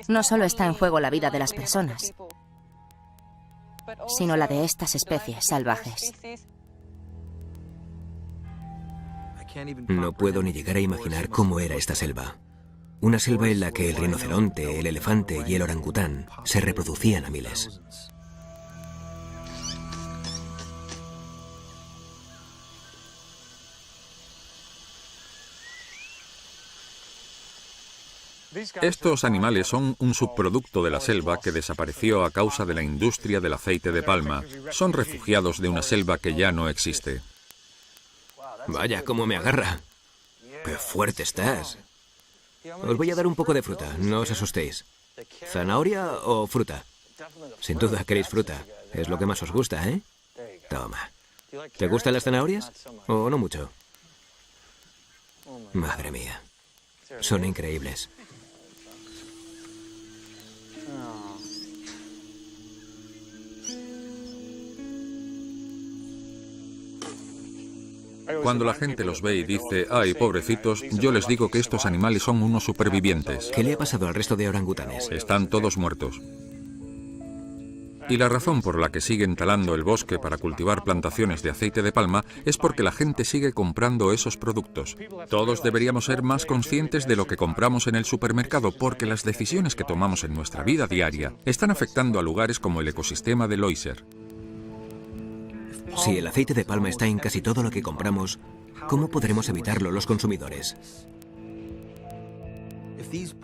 No solo está en juego la vida de las personas, sino la de estas especies salvajes. No puedo ni llegar a imaginar cómo era esta selva. Una selva en la que el rinoceronte, el elefante y el orangután se reproducían a miles. Estos animales son un subproducto de la selva que desapareció a causa de la industria del aceite de palma. Son refugiados de una selva que ya no existe. Vaya, cómo me agarra. ¡Qué fuerte estás! Os voy a dar un poco de fruta, no os asustéis. ¿Zanahoria o fruta? Sin duda queréis fruta. Es lo que más os gusta, ¿eh? Toma. ¿Te gustan las zanahorias? ¿O no mucho? Madre mía. Son increíbles. Cuando la gente los ve y dice, ¡ay, pobrecitos!, yo les digo que estos animales son unos supervivientes. ¿Qué le ha pasado al resto de orangutanes? Están todos muertos. Y la razón por la que siguen talando el bosque para cultivar plantaciones de aceite de palma es porque la gente sigue comprando esos productos. Todos deberíamos ser más conscientes de lo que compramos en el supermercado, porque las decisiones que tomamos en nuestra vida diaria están afectando a lugares como el ecosistema de Loiser. Si el aceite de palma está en casi todo lo que compramos, ¿cómo podremos evitarlo los consumidores?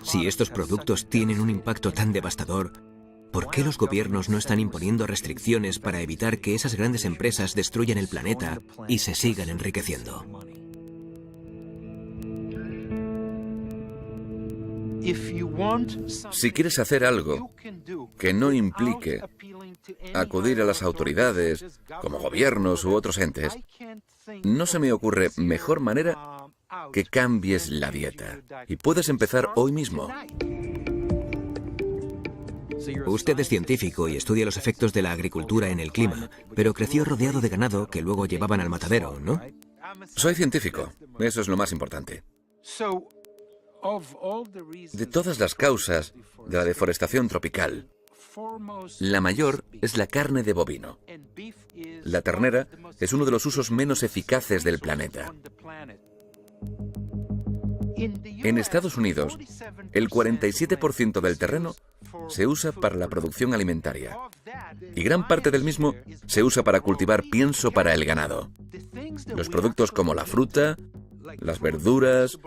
Si estos productos tienen un impacto tan devastador, ¿por qué los gobiernos no están imponiendo restricciones para evitar que esas grandes empresas destruyan el planeta y se sigan enriqueciendo? Si quieres hacer algo que no implique acudir a las autoridades, como gobiernos u otros entes, no se me ocurre mejor manera que cambies la dieta. Y puedes empezar hoy mismo. Usted es científico y estudia los efectos de la agricultura en el clima, pero creció rodeado de ganado que luego llevaban al matadero, ¿no? Soy científico. Eso es lo más importante. De todas las causas de la deforestación tropical, la mayor es la carne de bovino. La ternera es uno de los usos menos eficaces del planeta. En Estados Unidos, el 47% del terreno se usa para la producción alimentaria y gran parte del mismo se usa para cultivar pienso para el ganado. Los productos como la fruta, las verduras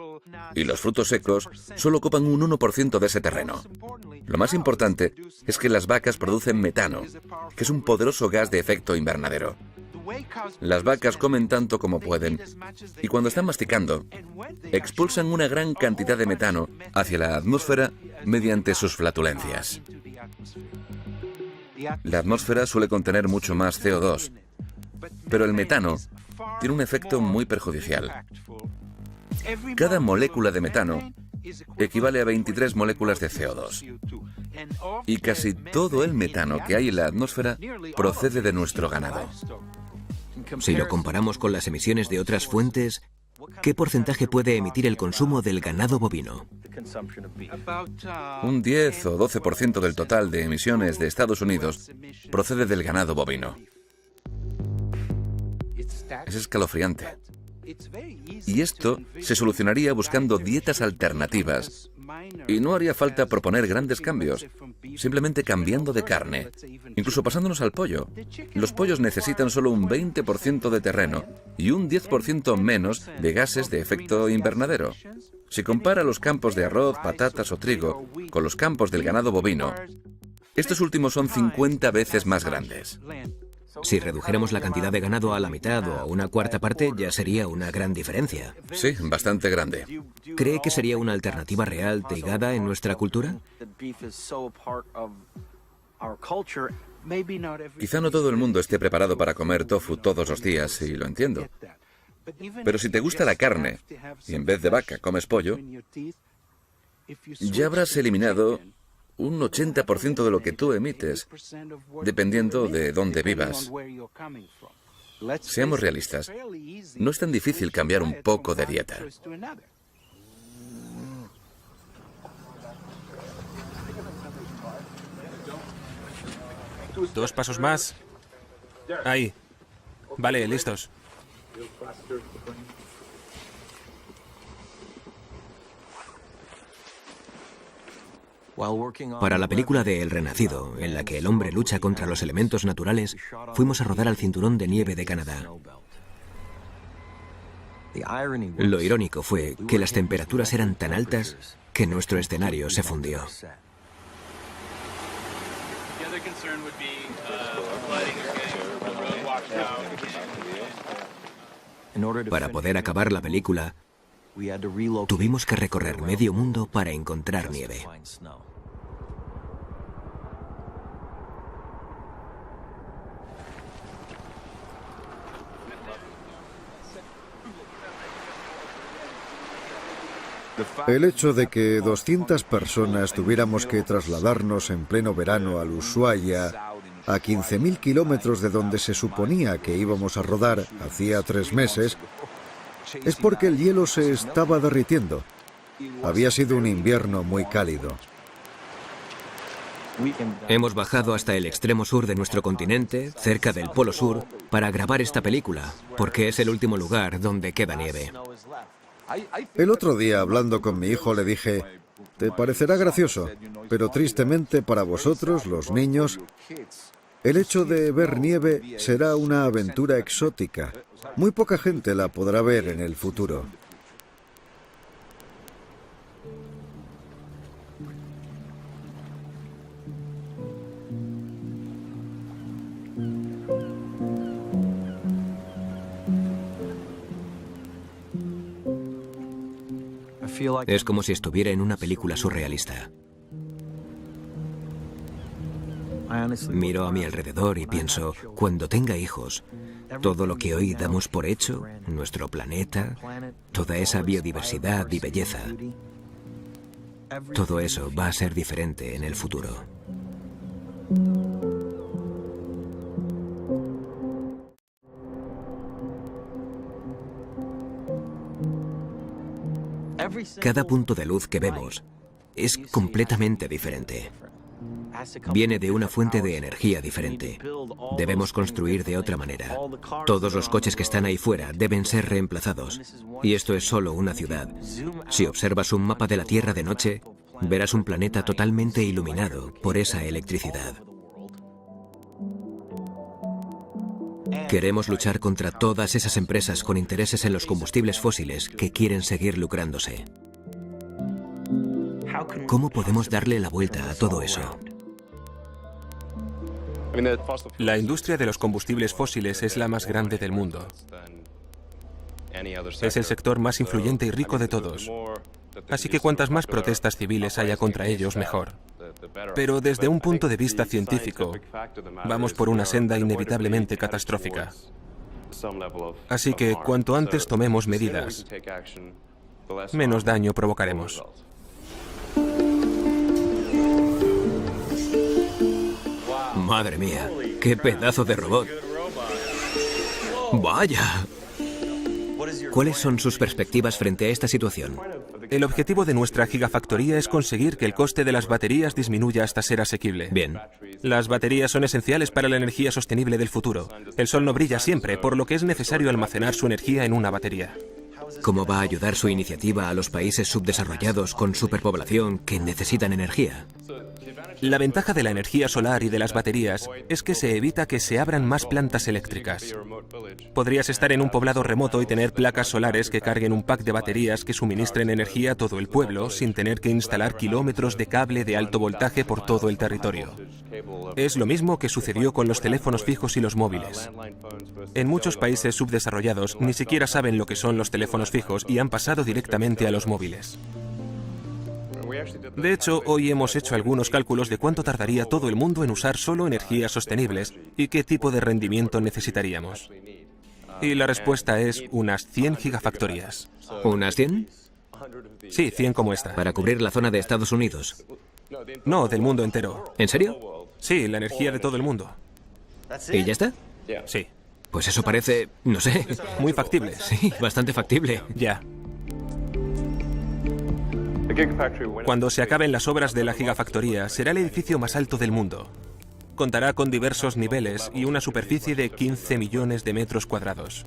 y los frutos secos solo ocupan un 1% de ese terreno. Lo más importante es que las vacas producen metano, que es un poderoso gas de efecto invernadero. Las vacas comen tanto como pueden y cuando están masticando, expulsan una gran cantidad de metano hacia la atmósfera mediante sus flatulencias. La atmósfera suele contener mucho más CO2, pero el metano tiene un efecto muy perjudicial. Cada molécula de metano equivale a 23 moléculas de CO2. Y casi todo el metano que hay en la atmósfera procede de nuestro ganado. Si lo comparamos con las emisiones de otras fuentes, ¿qué porcentaje puede emitir el consumo del ganado bovino? Un 10 o 12% del total de emisiones de Estados Unidos procede del ganado bovino. Es escalofriante. Y esto se solucionaría buscando dietas alternativas. Y no haría falta proponer grandes cambios, simplemente cambiando de carne, incluso pasándonos al pollo. Los pollos necesitan solo un 20% de terreno y un 10% menos de gases de efecto invernadero. Si compara los campos de arroz, patatas o trigo con los campos del ganado bovino, estos últimos son 50 veces más grandes. Si redujéramos la cantidad de ganado a la mitad o a una cuarta parte, ya sería una gran diferencia. Sí, bastante grande. ¿Cree que sería una alternativa real trigada en nuestra cultura? Quizá no todo el mundo esté preparado para comer tofu todos los días, y lo entiendo. Pero si te gusta la carne, y en vez de vaca comes pollo, ya habrás eliminado un 80% de lo que tú emites, dependiendo de dónde vivas. Seamos realistas, no es tan difícil cambiar un poco de dieta. Dos pasos más. Ahí. Vale, listos. Para la película de El Renacido, en la que el hombre lucha contra los elementos naturales, fuimos a rodar al cinturón de nieve de Canadá. Lo irónico fue que las temperaturas eran tan altas que nuestro escenario se fundió. Para poder acabar la película, tuvimos que recorrer medio mundo para encontrar nieve. El hecho de que 200 personas tuviéramos que trasladarnos en pleno verano al Ushuaia, a 15.000 kilómetros de donde se suponía que íbamos a rodar hacía 3 meses, Es porque el hielo se estaba derritiendo. Había sido un invierno muy cálido. Hemos bajado hasta el extremo sur de nuestro continente, cerca del Polo Sur, para grabar esta película, porque es el último lugar donde queda nieve. El otro día, hablando con mi hijo, le dije, te parecerá gracioso, pero tristemente para vosotros, los niños, el hecho de ver nieve será una aventura exótica. Muy poca gente la podrá ver en el futuro. Es como si estuviera en una película surrealista. Miro a mi alrededor y pienso, cuando tenga hijos, todo lo que hoy damos por hecho, nuestro planeta, toda esa biodiversidad y belleza, todo eso va a ser diferente en el futuro. Cada punto de luz que vemos es completamente diferente. Viene de una fuente de energía diferente. Debemos construir de otra manera. Todos los coches que están ahí fuera deben ser reemplazados. Y esto es solo una ciudad. Si observas un mapa de la Tierra de noche, verás un planeta totalmente iluminado por esa electricidad. Queremos luchar contra todas esas empresas con intereses en los combustibles fósiles que quieren seguir lucrándose. ¿Cómo podemos darle la vuelta a todo eso? La industria de los combustibles fósiles es la más grande del mundo. Es el sector más influyente y rico de todos. Así que cuantas más protestas civiles haya contra ellos, mejor. Pero desde un punto de vista científico, vamos por una senda inevitablemente catastrófica. Así que cuanto antes tomemos medidas, menos daño provocaremos. Madre mía, qué pedazo de robot. ¡Vaya! ¿Cuáles son sus perspectivas frente a esta situación? El objetivo de nuestra gigafactoría es conseguir que el coste de las baterías disminuya hasta ser asequible. Bien. Las baterías son esenciales para la energía sostenible del futuro. El sol no brilla siempre, por lo que es necesario almacenar su energía en una batería. ¿Cómo va a ayudar su iniciativa a los países subdesarrollados con superpoblación que necesitan energía? La ventaja de la energía solar y de las baterías es que se evita que se abran más plantas eléctricas. Podrías estar en un poblado remoto y tener placas solares que carguen un pack de baterías que suministren energía a todo el pueblo sin tener que instalar kilómetros de cable de alto voltaje por todo el territorio. Es lo mismo que sucedió con los teléfonos fijos y los móviles. En muchos países subdesarrollados ni siquiera saben lo que son los teléfonos fijos y han pasado directamente a los móviles. De hecho, hoy hemos hecho algunos cálculos de cuánto tardaría todo el mundo en usar solo energías sostenibles y qué tipo de rendimiento necesitaríamos. Y la respuesta es unas 100 gigafactorías. ¿Unas 100? Sí, 100 como esta. ¿Para cubrir la zona de Estados Unidos? No, del mundo entero. ¿En serio? Sí, la energía de todo el mundo. ¿Y ya está? Sí. Pues eso parece, no sé... Muy factible. Sí, bastante factible. Ya. Cuando se acaben las obras de la gigafactoría, será el edificio más alto del mundo. Contará con diversos niveles y una superficie de 15 millones de metros cuadrados.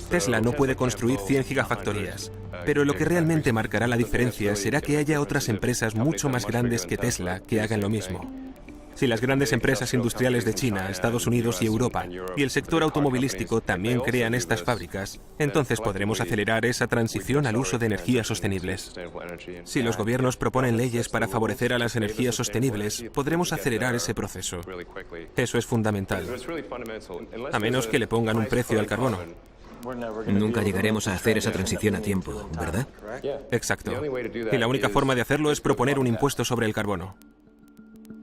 Tesla no puede construir 100 gigafactorías, pero lo que realmente marcará la diferencia será que haya otras empresas mucho más grandes que Tesla que hagan lo mismo. Si las grandes empresas industriales de China, Estados Unidos y Europa y el sector automovilístico también crean estas fábricas, entonces podremos acelerar esa transición al uso de energías sostenibles. Si los gobiernos proponen leyes para favorecer a las energías sostenibles, podremos acelerar ese proceso. Eso es fundamental. A menos que le pongan un precio al carbono. Nunca llegaremos a hacer esa transición a tiempo, ¿verdad? Exacto. Y la única forma de hacerlo es proponer un impuesto sobre el carbono.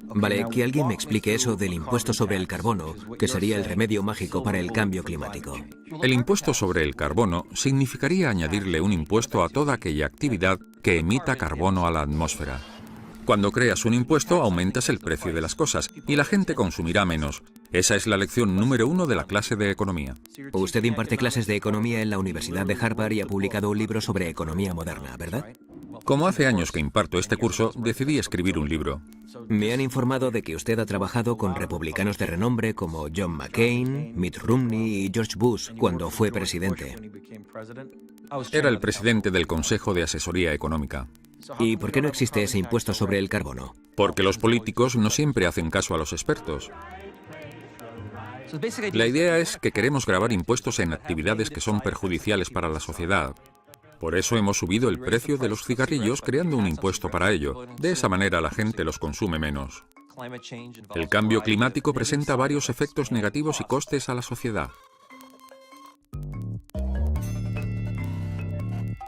Vale, que alguien me explique eso del impuesto sobre el carbono, que sería el remedio mágico para el cambio climático. El impuesto sobre el carbono significaría añadirle un impuesto a toda aquella actividad que emita carbono a la atmósfera. Cuando creas un impuesto, aumentas el precio de las cosas y la gente consumirá menos. Esa es la lección número 1 de la clase de economía. Usted imparte clases de economía en la Universidad de Harvard y ha publicado un libro sobre economía moderna, ¿verdad? Como hace años que imparto este curso, decidí escribir un libro. Me han informado de que usted ha trabajado con republicanos de renombre como John McCain, Mitt Romney y George Bush cuando fue presidente. Era el presidente del Consejo de Asesoría Económica. ¿Y por qué no existe ese impuesto sobre el carbono? Porque los políticos no siempre hacen caso a los expertos. La idea es que queremos gravar impuestos en actividades que son perjudiciales para la sociedad. Por eso hemos subido el precio de los cigarrillos creando un impuesto para ello. De esa manera la gente los consume menos. El cambio climático presenta varios efectos negativos y costes a la sociedad.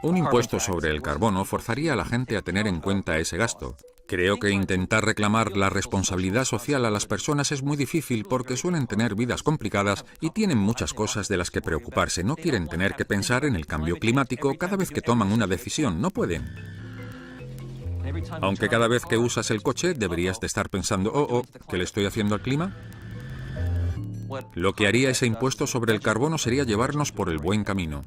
Un impuesto sobre el carbono forzaría a la gente a tener en cuenta ese gasto. Creo que intentar reclamar la responsabilidad social a las personas es muy difícil porque suelen tener vidas complicadas y tienen muchas cosas de las que preocuparse. No quieren tener que pensar en el cambio climático cada vez que toman una decisión. No pueden. Aunque cada vez que usas el coche deberías de estar pensando, ¿qué le estoy haciendo al clima? Lo que haría ese impuesto sobre el carbono sería llevarnos por el buen camino.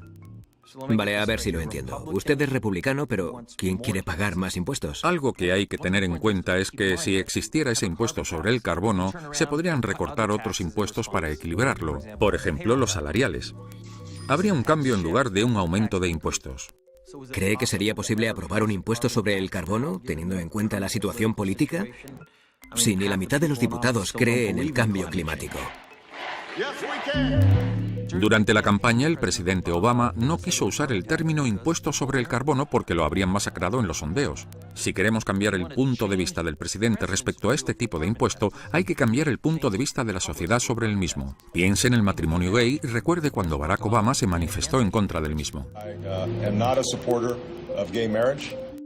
Vale, a ver si lo entiendo. Usted es republicano, pero ¿quién quiere pagar más impuestos? Algo que hay que tener en cuenta es que si existiera ese impuesto sobre el carbono, se podrían recortar otros impuestos para equilibrarlo. Por ejemplo, los salariales. Habría un cambio en lugar de un aumento de impuestos. ¿Cree que sería posible aprobar un impuesto sobre el carbono, teniendo en cuenta la situación política? Si ni la mitad de los diputados cree en el cambio climático. Durante la campaña, el presidente Obama no quiso usar el término impuesto sobre el carbono porque lo habrían masacrado en los sondeos. Si queremos cambiar el punto de vista del presidente respecto a este tipo de impuesto, hay que cambiar el punto de vista de la sociedad sobre el mismo. Piense en el matrimonio gay y recuerde cuando Barack Obama se manifestó en contra del mismo.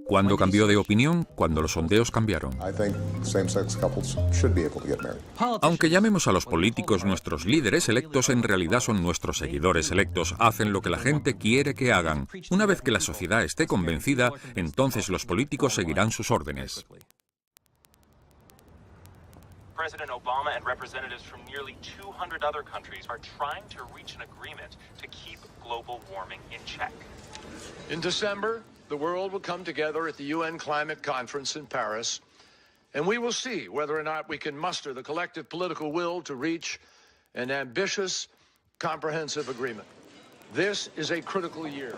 ¿Cuándo cambió de opinión? Cuando los sondeos cambiaron. Aunque llamemos a los políticos nuestros líderes electos, en realidad son nuestros seguidores electos. Hacen lo que la gente quiere que hagan. Una vez que la sociedad esté convencida, entonces los políticos seguirán sus órdenes. President Obama and representatives from nearly 200 other countries are trying to reach an agreement to keep global warming in check. In December, the world will come together at the UN Climate Conference in Paris, and we will see whether or not we can muster the collective political will to reach an ambitious, comprehensive agreement. This is a critical year.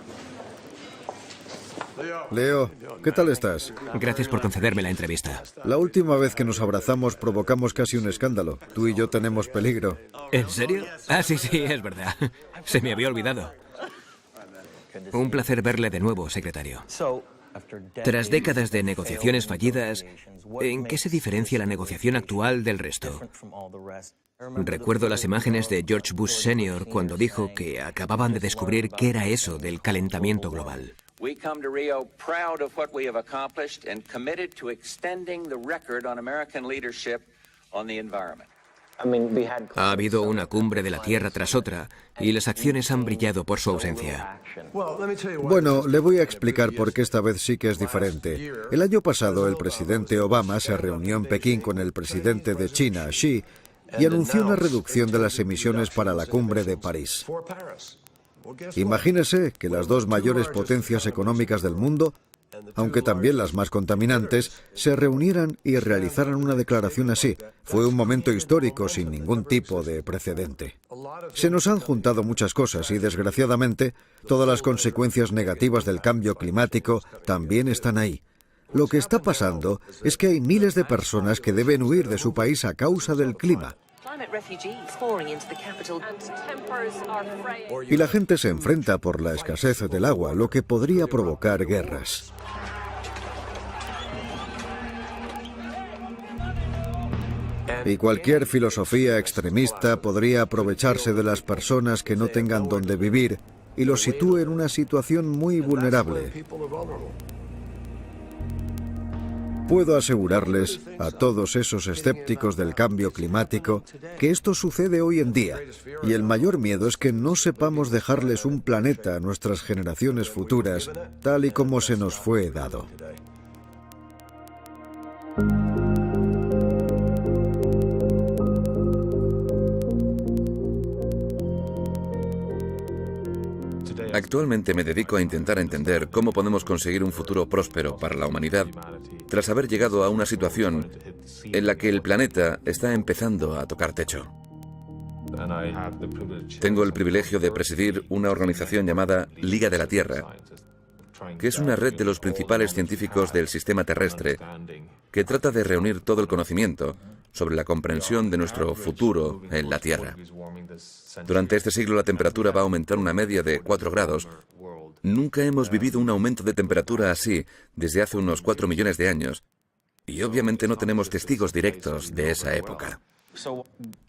Leo, ¿qué tal estás? Gracias por concederme la entrevista. La última vez que nos abrazamos provocamos casi un escándalo. Tú y yo tenemos peligro. ¿En serio? Ah, sí, es verdad. Se me había olvidado. Un placer verle de nuevo, secretario. Tras décadas de negociaciones fallidas, ¿en qué se diferencia la negociación actual del resto? Recuerdo las imágenes de George Bush Sr. cuando dijo que acababan de descubrir qué era eso del calentamiento global. We come to Rio proud of what we have accomplished and committed to extending the record on American leadership on the environment. Ha habido una cumbre de la Tierra tras otra y las acciones han brillado por su ausencia. Bueno, le voy a explicar por qué esta vez sí que es diferente. El año pasado el presidente Obama se reunió en Pekín con el presidente de China, Xi, y anunció una reducción de las emisiones para la cumbre de París. Imagínese que las dos mayores potencias económicas del mundo, aunque también las más contaminantes, se reunieran y realizaran una declaración así. Fue un momento histórico sin ningún tipo de precedente. Se nos han juntado muchas cosas y, desgraciadamente, todas las consecuencias negativas del cambio climático también están ahí. Lo que está pasando es que hay miles de personas que deben huir de su país a causa del clima. Y la gente se enfrenta por la escasez del agua, lo que podría provocar guerras. Y cualquier filosofía extremista podría aprovecharse de las personas que no tengan dónde vivir y los sitúe en una situación muy vulnerable. Puedo asegurarles a todos esos escépticos del cambio climático que esto sucede hoy en día, y el mayor miedo es que no sepamos dejarles un planeta a nuestras generaciones futuras, tal y como se nos fue dado. Actualmente me dedico a intentar entender cómo podemos conseguir un futuro próspero para la humanidad tras haber llegado a una situación en la que el planeta está empezando a tocar techo. Tengo el privilegio de presidir una organización llamada Liga de la Tierra, que es una red de los principales científicos del sistema terrestre que trata de reunir todo el conocimiento sobre la comprensión de nuestro futuro en la Tierra. Durante este siglo la temperatura va a aumentar una media de 4 grados. Nunca hemos vivido un aumento de temperatura así desde hace unos 4 millones de años. Y obviamente no tenemos testigos directos de esa época.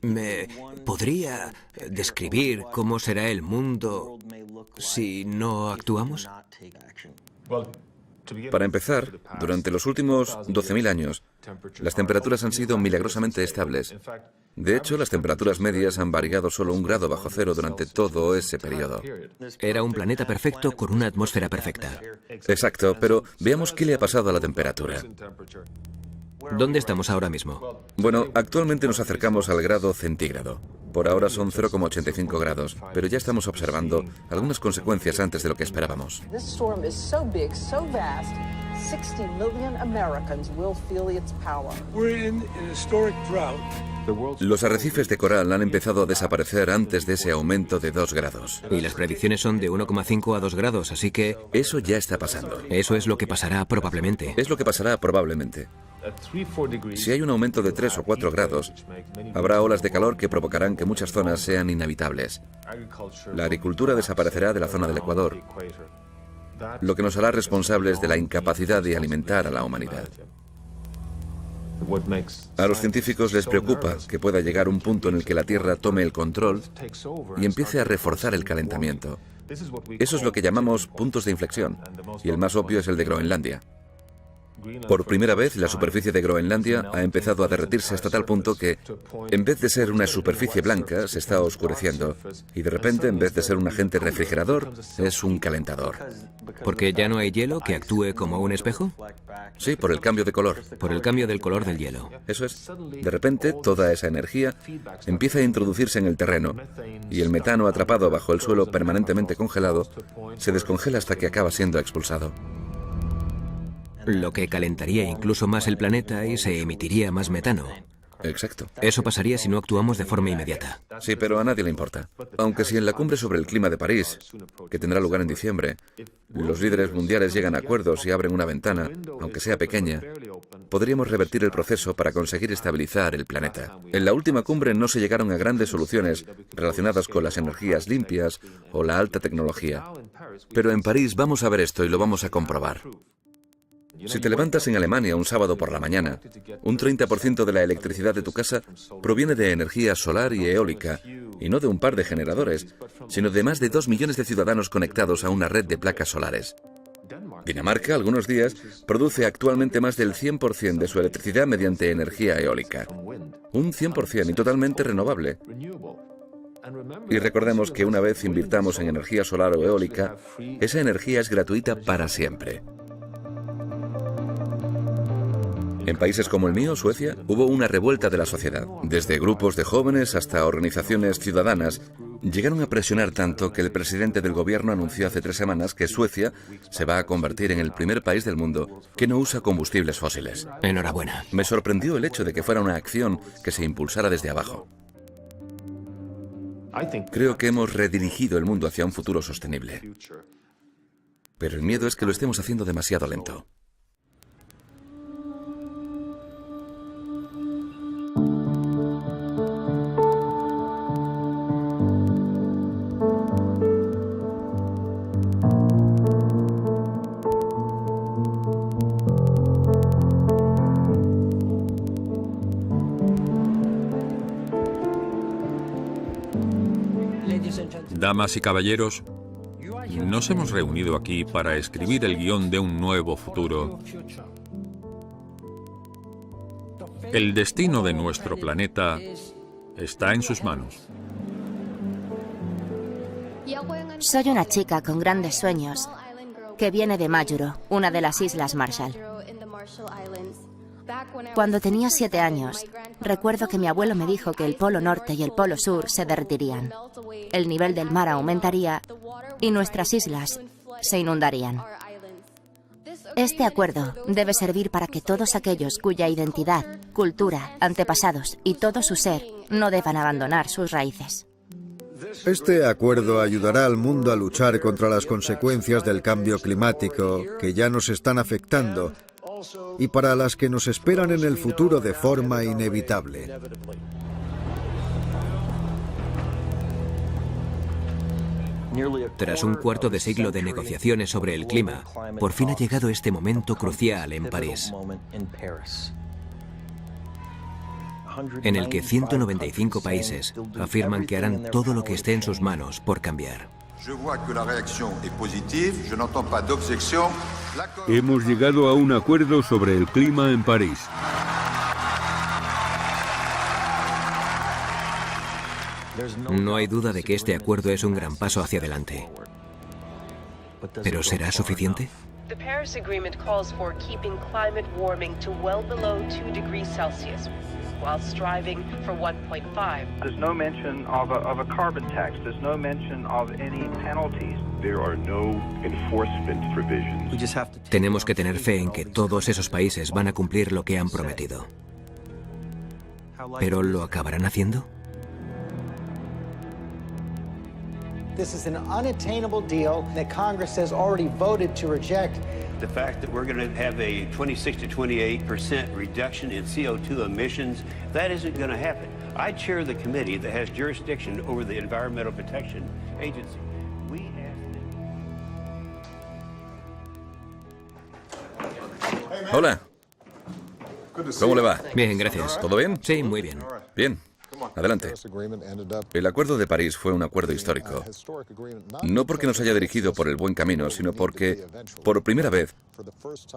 ¿Me podría describir cómo será el mundo si no actuamos? Para empezar, durante los últimos 12.000 años, las temperaturas han sido milagrosamente estables. De hecho, las temperaturas medias han variado solo 1 grado bajo cero durante todo ese periodo. Era un planeta perfecto con una atmósfera perfecta. Exacto, pero veamos qué le ha pasado a la temperatura. ¿Dónde estamos ahora mismo? Bueno, actualmente nos acercamos al grado centígrado. Por ahora son 0,85 grados, pero ya estamos observando algunas consecuencias antes de lo que esperábamos. This storm is so big, so vast, 60 million Americans will feel its power. We're in an historic drought. Los arrecifes de coral han empezado a desaparecer antes de ese aumento de 2 grados. Y las predicciones son de 1,5 a 2 grados, así que... Eso ya está pasando. Eso es lo que pasará probablemente. Es lo que pasará probablemente. Si hay un aumento de 3 o 4 grados, habrá olas de calor que provocarán que muchas zonas sean inhabitables. La agricultura desaparecerá de la zona del Ecuador, lo que nos hará responsables de la incapacidad de alimentar a la humanidad. A los científicos les preocupa que pueda llegar un punto en el que la Tierra tome el control y empiece a reforzar el calentamiento. Eso es lo que llamamos puntos de inflexión, y el más obvio es el de Groenlandia. Por primera vez, la superficie de Groenlandia ha empezado a derretirse hasta tal punto que, en vez de ser una superficie blanca, se está oscureciendo. Y de repente, en vez de ser un agente refrigerador, es un calentador. ¿Porque ya no hay hielo que actúe como un espejo? Sí, por el cambio de color. Por el cambio del color del hielo. Eso es. De repente, toda esa energía empieza a introducirse en el terreno, y el metano atrapado bajo el suelo permanentemente congelado se descongela hasta que acaba siendo expulsado. Lo que calentaría incluso más el planeta y se emitiría más metano. Exacto. Eso pasaría si no actuamos de forma inmediata. Sí, pero a nadie le importa. Aunque si en la cumbre sobre el clima de París, que tendrá lugar en diciembre, los líderes mundiales llegan a acuerdos y abren una ventana, aunque sea pequeña, podríamos revertir el proceso para conseguir estabilizar el planeta. En la última cumbre no se llegaron a grandes soluciones relacionadas con las energías limpias o la alta tecnología. Pero en París vamos a ver esto y lo vamos a comprobar. Si te levantas en Alemania un sábado por la mañana, un 30% de la electricidad de tu casa proviene de energía solar y eólica, y no de un par de generadores, sino de más de 2 millones de ciudadanos conectados a una red de placas solares. Dinamarca, algunos días, produce actualmente más del 100% de su electricidad mediante energía eólica. Un 100% y totalmente renovable. Y recordemos que una vez invirtamos en energía solar o eólica, esa energía es gratuita para siempre. En países como el mío, Suecia, hubo una revuelta de la sociedad. Desde grupos de jóvenes hasta organizaciones ciudadanas, llegaron a presionar tanto que el presidente del gobierno anunció hace 3 semanas que Suecia se va a convertir en el primer país del mundo que no usa combustibles fósiles. Enhorabuena. Me sorprendió el hecho de que fuera una acción que se impulsara desde abajo. Creo que hemos redirigido el mundo hacia un futuro sostenible. Pero el miedo es que lo estemos haciendo demasiado lento. Damas y caballeros, nos hemos reunido aquí para escribir el guión de un nuevo futuro. El destino de nuestro planeta está en sus manos. Soy una chica con grandes sueños que viene de Majuro, una de las Islas Marshall. Cuando tenía 7 años, recuerdo que mi abuelo me dijo que el Polo Norte y el Polo Sur se derretirían. El nivel del mar aumentaría y nuestras islas se inundarían. Este acuerdo debe servir para que todos aquellos cuya identidad, cultura, antepasados y todo su ser no deban abandonar sus raíces. Este acuerdo ayudará al mundo a luchar contra las consecuencias del cambio climático que ya nos están afectando y para las que nos esperan en el futuro de forma inevitable. Tras un cuarto de siglo de negociaciones sobre el clima, por fin ha llegado este momento crucial en París, en el que 195 países afirman que harán todo lo que esté en sus manos por cambiar. Hemos llegado a un acuerdo sobre el clima en París. No hay duda de que este acuerdo es un gran paso hacia adelante. ¿Pero será suficiente? The Paris Agreement calls for keeping climate warming to well below 2 degrees Celsius, while striving for 1.5. There's no mention of a carbon tax. There's no mention of any penalties. There are no enforcement provisions. Tenemos que tener fe en que todos esos países van a cumplir lo que han prometido. ¿Pero lo acabarán haciendo? This is an unattainable deal that Congress has already voted to reject. The fact that we're going to have a 26 to 28% reduction in CO2 emissions, that isn't going to happen. I chair the committee that has jurisdiction over the Environmental Protection Agency. Hola. ¿Cómo le va? Bien, gracias. ¿Todo bien? Sí, muy bien. Bien. Adelante. El Acuerdo de París fue un acuerdo histórico. No porque nos haya dirigido por el buen camino, sino porque, por primera vez,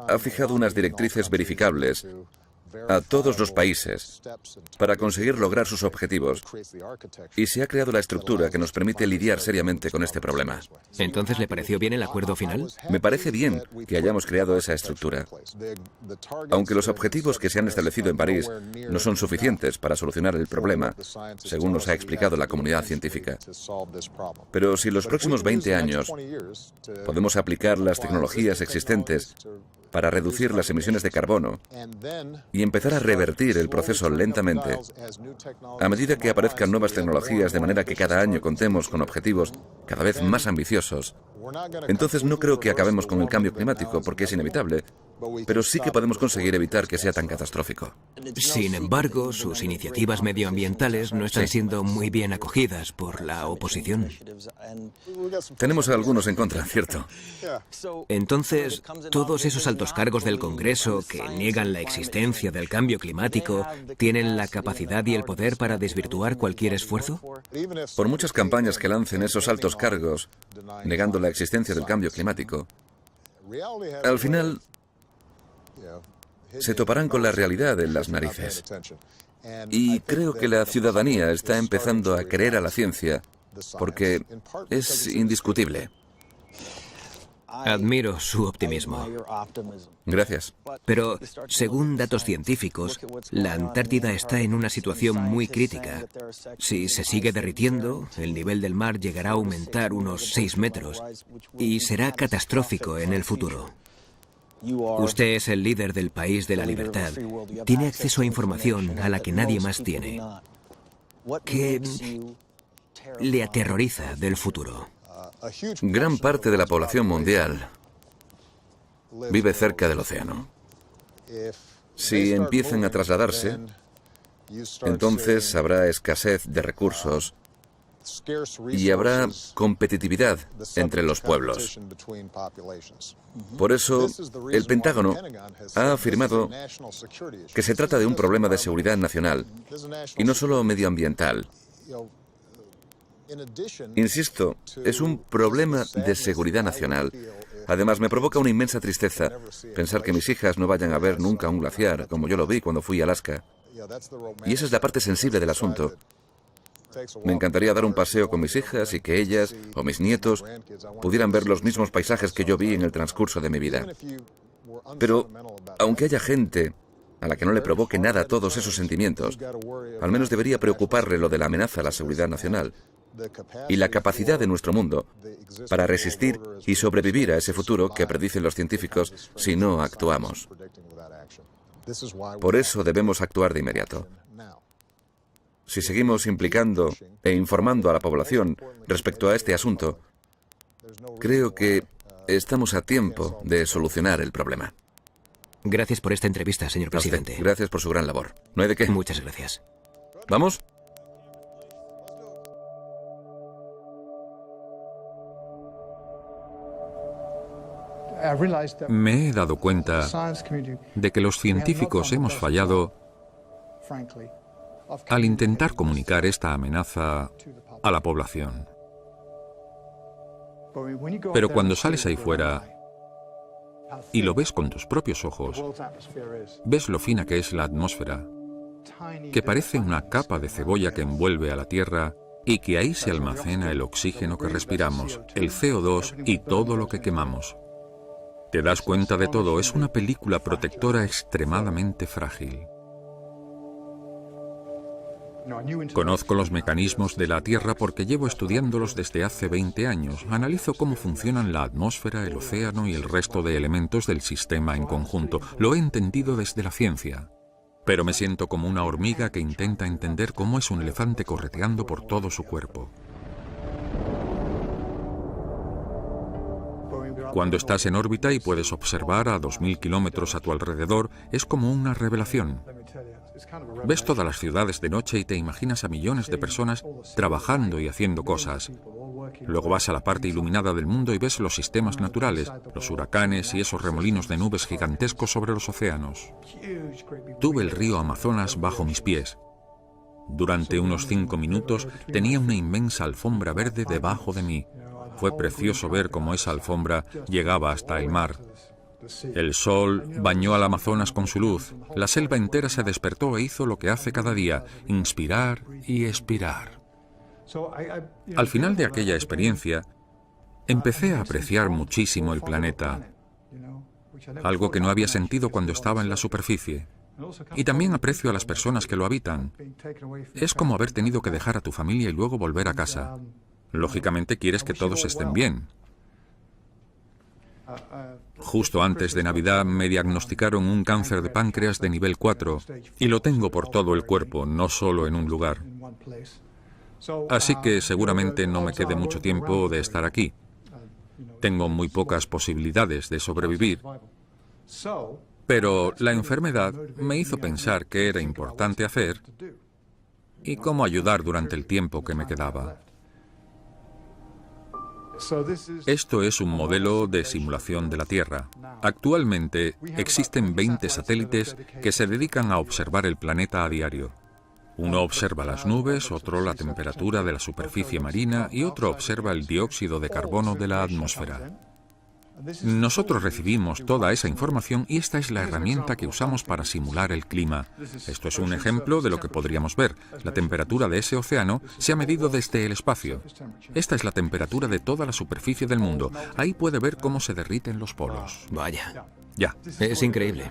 ha fijado unas directrices verificables a todos los países para conseguir lograr sus objetivos y se ha creado la estructura que nos permite lidiar seriamente con este problema. ¿Entonces le pareció bien el acuerdo final? Me parece bien que hayamos creado esa estructura. Aunque los objetivos que se han establecido en París no son suficientes para solucionar el problema, según nos ha explicado la comunidad científica. Pero si en los próximos 20 años podemos aplicar las tecnologías existentes para reducir las emisiones de carbono y empezar a revertir el proceso lentamente, a medida que aparezcan nuevas tecnologías de manera que cada año contemos con objetivos cada vez más ambiciosos, entonces no creo que acabemos con el cambio climático porque es inevitable, pero sí que podemos conseguir evitar que sea tan catastrófico. Sin embargo, sus iniciativas medioambientales no están siendo muy bien acogidas por la oposición. Tenemos a algunos en contra, ¿cierto? Entonces, todos esos altos cargos del Congreso que niegan la existencia del cambio climático, ¿tienen la capacidad y el poder para desvirtuar cualquier esfuerzo? Por muchas campañas que lancen esos altos cargos, negando la existencia del cambio climático, al final se toparán con la realidad en las narices. Y creo que la ciudadanía está empezando a creer a la ciencia porque es indiscutible. Admiro su optimismo. Gracias. Pero, según datos científicos, la Antártida está en una situación muy crítica. Si se sigue derritiendo, el nivel del mar llegará a aumentar unos 6 metros y será catastrófico en el futuro. Usted es el líder del país de la libertad. Tiene acceso a información a la que nadie más tiene. ¿Qué le aterroriza del futuro? Gran parte de la población mundial vive cerca del océano. Si empiezan a trasladarse, entonces habrá escasez de recursos y habrá competitividad entre los pueblos. Por eso, el Pentágono ha afirmado que se trata de un problema de seguridad nacional y no solo medioambiental. Insisto, es un problema de seguridad nacional. Además, me provoca una inmensa tristeza pensar que mis hijas no vayan a ver nunca un glaciar, como yo lo vi cuando fui a Alaska. Y esa es la parte sensible del asunto. Me encantaría dar un paseo con mis hijas y que ellas, o mis nietos, pudieran ver los mismos paisajes que yo vi en el transcurso de mi vida. Pero, aunque haya gente a la que no le provoque nada todos esos sentimientos, al menos debería preocuparle lo de la amenaza a la seguridad nacional y la capacidad de nuestro mundo para resistir y sobrevivir a ese futuro que predicen los científicos si no actuamos. Por eso debemos actuar de inmediato. Si seguimos implicando e informando a la población respecto a este asunto, creo que estamos a tiempo de solucionar el problema. Gracias por esta entrevista, señor presidente. Gracias por su gran labor. No hay de qué. Muchas gracias. ¿Vamos? Me he dado cuenta de que los científicos hemos fallado al intentar comunicar esta amenaza a la población. Pero cuando sales ahí fuera y lo ves con tus propios ojos, ves lo fina que es la atmósfera, que parece una capa de cebolla que envuelve a la Tierra y que ahí se almacena el oxígeno que respiramos, el CO2 y todo lo que quemamos. Te das cuenta de todo, es una película protectora extremadamente frágil. Conozco los mecanismos de la Tierra porque llevo estudiándolos desde hace 20 años. Analizo cómo funcionan la atmósfera, el océano y el resto de elementos del sistema en conjunto. Lo he entendido desde la ciencia. Pero me siento como una hormiga que intenta entender cómo es un elefante correteando por todo su cuerpo. Cuando estás en órbita y puedes observar a 2000 kilómetros a tu alrededor, es como una revelación. Ves todas las ciudades de noche y te imaginas a millones de personas trabajando y haciendo cosas. Luego vas a la parte iluminada del mundo y ves los sistemas naturales, los huracanes y esos remolinos de nubes gigantescos sobre los océanos. Tuve el río Amazonas bajo mis pies. Durante unos 5 minutos tenía una inmensa alfombra verde debajo de mí. Fue precioso ver cómo esa alfombra llegaba hasta el mar. El sol bañó al Amazonas con su luz. La selva entera se despertó e hizo lo que hace cada día, inspirar y expirar. Al final de aquella experiencia, empecé a apreciar muchísimo el planeta, algo que no había sentido cuando estaba en la superficie. Y también aprecio a las personas que lo habitan. Es como haber tenido que dejar a tu familia y luego volver a casa. Lógicamente quieres que todos estén bien. Justo antes de Navidad me diagnosticaron un cáncer de páncreas de nivel 4 y lo tengo por todo el cuerpo, no solo en un lugar. Así que seguramente no me quede mucho tiempo de estar aquí. Tengo muy pocas posibilidades de sobrevivir. Pero la enfermedad me hizo pensar qué era importante hacer y cómo ayudar durante el tiempo que me quedaba. Esto es un modelo de simulación de la Tierra. Actualmente existen 20 satélites que se dedican a observar el planeta a diario. Uno observa las nubes, otro la temperatura de la superficie marina y otro observa el dióxido de carbono de la atmósfera. Nosotros recibimos toda esa información y esta es la herramienta que usamos para simular el clima. Esto es un ejemplo de lo que podríamos ver. La temperatura de ese océano se ha medido desde el espacio. Esta es la temperatura de toda la superficie del mundo. Ahí puede ver cómo se derriten los polos. Vaya. Ya. Es increíble.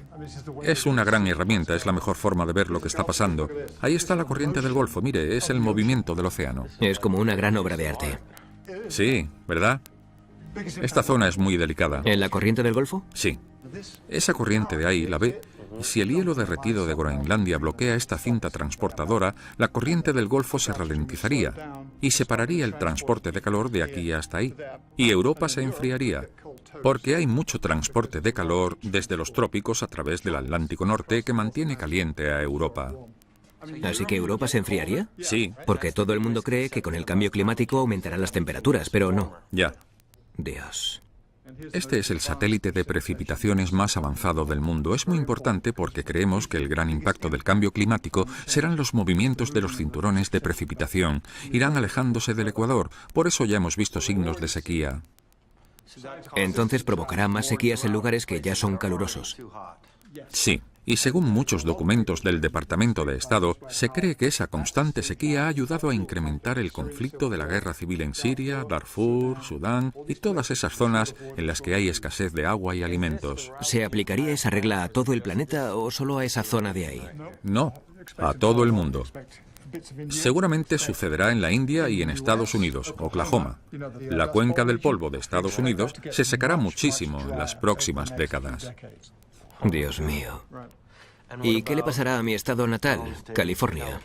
Es una gran herramienta, es la mejor forma de ver lo que está pasando. Ahí está la corriente del Golfo, mire, es el movimiento del océano. Es como una gran obra de arte. Sí, ¿verdad? Esta zona es muy delicada. ¿En la corriente del Golfo? Sí. Esa corriente de ahí la ve. Si el hielo derretido de Groenlandia bloquea esta cinta transportadora, la corriente del Golfo se ralentizaría y separaría el transporte de calor de aquí hasta ahí. Y Europa se enfriaría, porque hay mucho transporte de calor desde los trópicos a través del Atlántico Norte que mantiene caliente a Europa. ¿Así que Europa se enfriaría? Sí. Porque todo el mundo cree que con el cambio climático aumentarán las temperaturas, pero no. Ya. Dios. Este es el satélite de precipitaciones más avanzado del mundo. Es muy importante porque creemos que el gran impacto del cambio climático serán los movimientos de los cinturones de precipitación. Irán alejándose del Ecuador. Por eso ya hemos visto signos de sequía. Entonces provocará más sequías en lugares que ya son calurosos. Sí. Y según muchos documentos del Departamento de Estado, se cree que esa constante sequía ha ayudado a incrementar el conflicto de la guerra civil en Siria, Darfur, Sudán y todas esas zonas en las que hay escasez de agua y alimentos. ¿Se aplicaría esa regla a todo el planeta o solo a esa zona de ahí? No, a todo el mundo. Seguramente sucederá en la India y en Estados Unidos, Oklahoma. La cuenca del polvo de Estados Unidos se secará muchísimo en las próximas décadas. Dios mío. ¿Y qué le pasará a mi estado natal, California?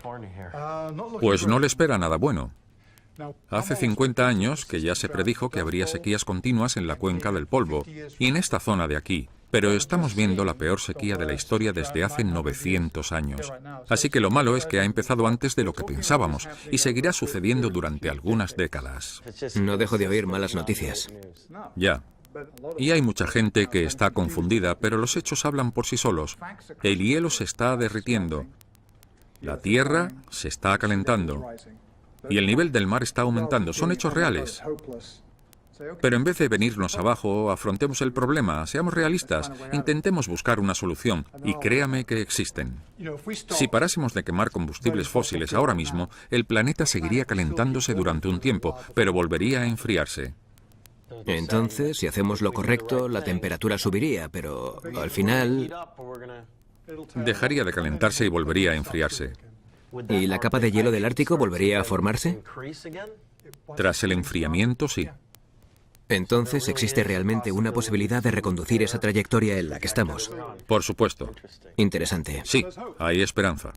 Pues no le espera nada bueno. Hace 50 años que ya se predijo que habría sequías continuas en la cuenca del polvo y en esta zona de aquí, pero estamos viendo la peor sequía de la historia desde hace 900 años. Así que lo malo es que ha empezado antes de lo que pensábamos y seguirá sucediendo durante algunas décadas. No dejo de oír malas noticias. Ya. Y hay mucha gente que está confundida, pero los hechos hablan por sí solos. El hielo se está derritiendo. La tierra se está calentando. Y el nivel del mar está aumentando. Son hechos reales. Pero en vez de venirnos abajo, afrontemos el problema, seamos realistas, intentemos buscar una solución, y créame que existen. Si parásemos de quemar combustibles fósiles ahora mismo, el planeta seguiría calentándose durante un tiempo, pero volvería a enfriarse. Entonces, si hacemos lo correcto, la temperatura subiría, pero al final... Dejaría de calentarse y volvería a enfriarse. ¿Y la capa de hielo del Ártico volvería a formarse? Tras el enfriamiento, sí. Entonces, ¿existe realmente una posibilidad de reconducir esa trayectoria en la que estamos? Por supuesto. Interesante. Sí, hay esperanza.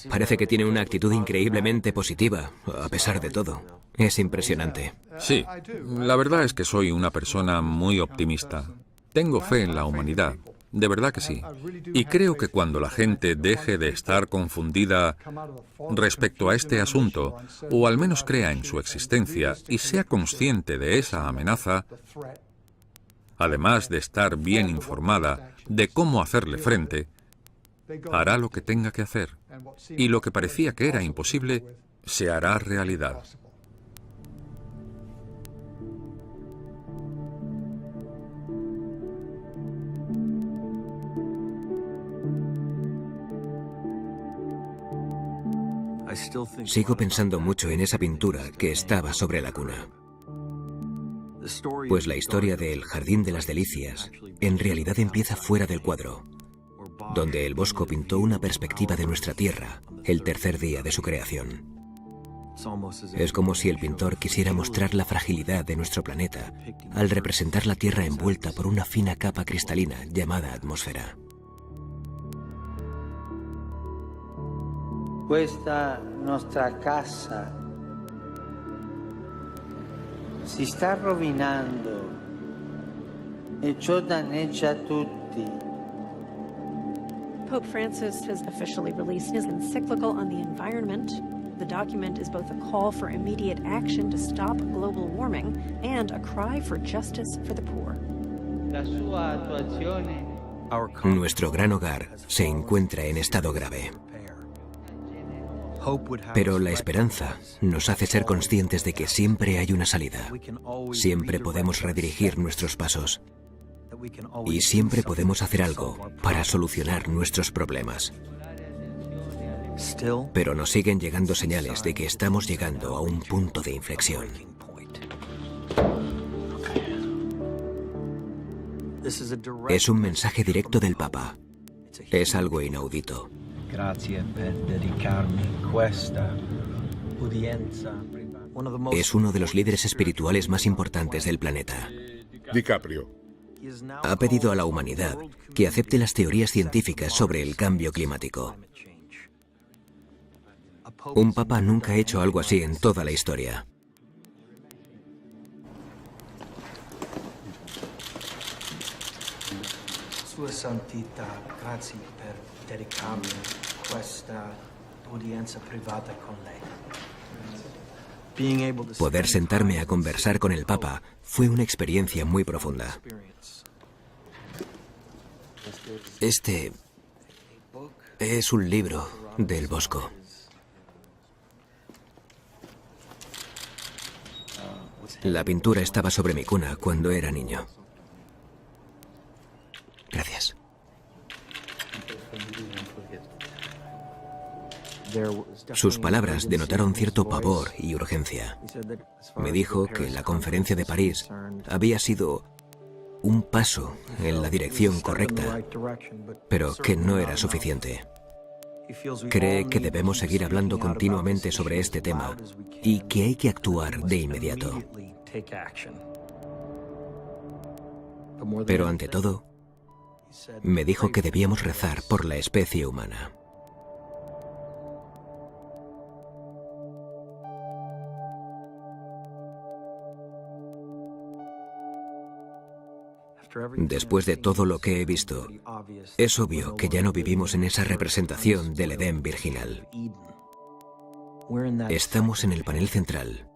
Parece que tiene una actitud increíblemente positiva, a pesar de todo. Es impresionante. Sí, la verdad es que soy una persona muy optimista. Tengo fe en la humanidad, de verdad que sí. Y creo que cuando la gente deje de estar confundida respecto a este asunto, o al menos crea en su existencia y sea consciente de esa amenaza, además de estar bien informada de cómo hacerle frente, hará lo que tenga que hacer. Y lo que parecía que era imposible, se hará realidad. Sigo pensando mucho en esa pintura que estaba sobre la cuna. Pues la historia del Jardín de las Delicias en realidad empieza fuera del cuadro, donde el Bosco pintó una perspectiva de nuestra Tierra el tercer día de su creación. Es como si el pintor quisiera mostrar la fragilidad de nuestro planeta al representar la Tierra envuelta por una fina capa cristalina llamada atmósfera. Questa nostra casa si sta rovinando e ciò danneggia tutti. Pope Francis has officially released his encyclical on the environment. The document is both a call for immediate action to stop global warming and a cry for justice for the poor. La sua attuazione. Nuestro gran hogar se encuentra en estado grave. Pero la esperanza nos hace ser conscientes de que siempre hay una salida. Siempre podemos redirigir nuestros pasos. Y siempre podemos hacer algo para solucionar nuestros problemas. Pero nos siguen llegando señales de que estamos llegando a un punto de inflexión. Es un mensaje directo del Papa. Es algo inaudito. Es uno de los líderes espirituales más importantes del planeta. DiCaprio. Ha pedido a la humanidad que acepte las teorías científicas sobre el cambio climático. Un papa nunca ha hecho algo así en toda la historia. Sua Santità, grazie per dedicarmi questa udienza privata con lei. Poder sentarme a conversar con el Papa fue una experiencia muy profunda. Este es un libro del Bosco. La pintura estaba sobre mi cuna cuando era niño. Gracias. Sus palabras denotaron cierto pavor y urgencia. Me dijo que la conferencia de París había sido un paso en la dirección correcta, pero que no era suficiente. Cree que debemos seguir hablando continuamente sobre este tema y que hay que actuar de inmediato. Pero ante todo, me dijo que debíamos rezar por la especie humana. Después de todo lo que he visto, es obvio que ya no vivimos en esa representación del Edén virginal. Estamos en el panel central,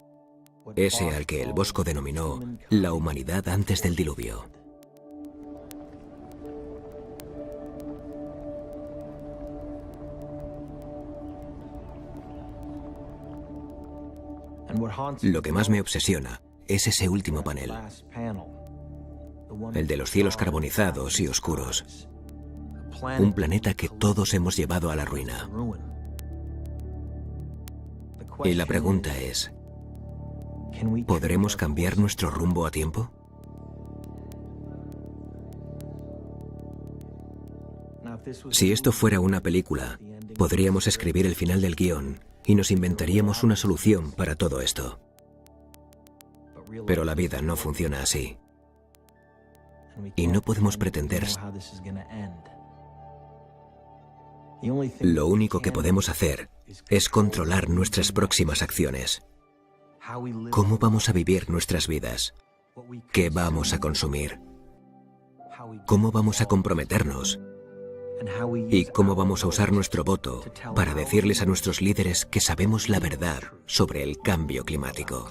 ese al que el Bosco denominó la humanidad antes del diluvio. Lo que más me obsesiona es ese último panel, el de los cielos carbonizados y oscuros. Un planeta que todos hemos llevado a la ruina. Y la pregunta es, ¿podremos cambiar nuestro rumbo a tiempo? Si esto fuera una película, podríamos escribir el final del guión y nos inventaríamos una solución para todo esto. Pero la vida no funciona así. Y no podemos pretender. Lo único que podemos hacer es controlar nuestras próximas acciones. ¿Cómo vamos a vivir nuestras vidas? ¿Qué vamos a consumir? ¿Cómo vamos a comprometernos? ¿Y cómo vamos a usar nuestro voto para decirles a nuestros líderes que sabemos la verdad sobre el cambio climático?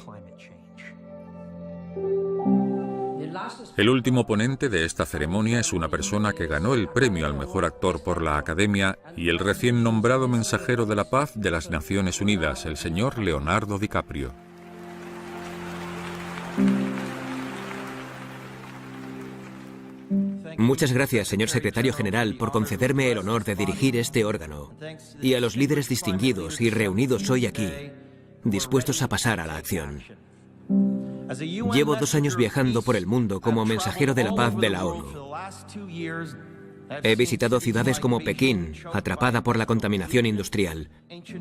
El último ponente de esta ceremonia es una persona que ganó el premio al mejor actor por la Academia y el recién nombrado mensajero de la paz de las Naciones Unidas, el señor Leonardo DiCaprio. Muchas gracias, señor secretario general, por concederme el honor de dirigir este órgano. Y a los líderes distinguidos y reunidos hoy aquí, dispuestos a pasar a la acción. Llevo 2 años viajando por el mundo como mensajero de la paz de la ONU. He visitado ciudades como Pekín, atrapada por la contaminación industrial.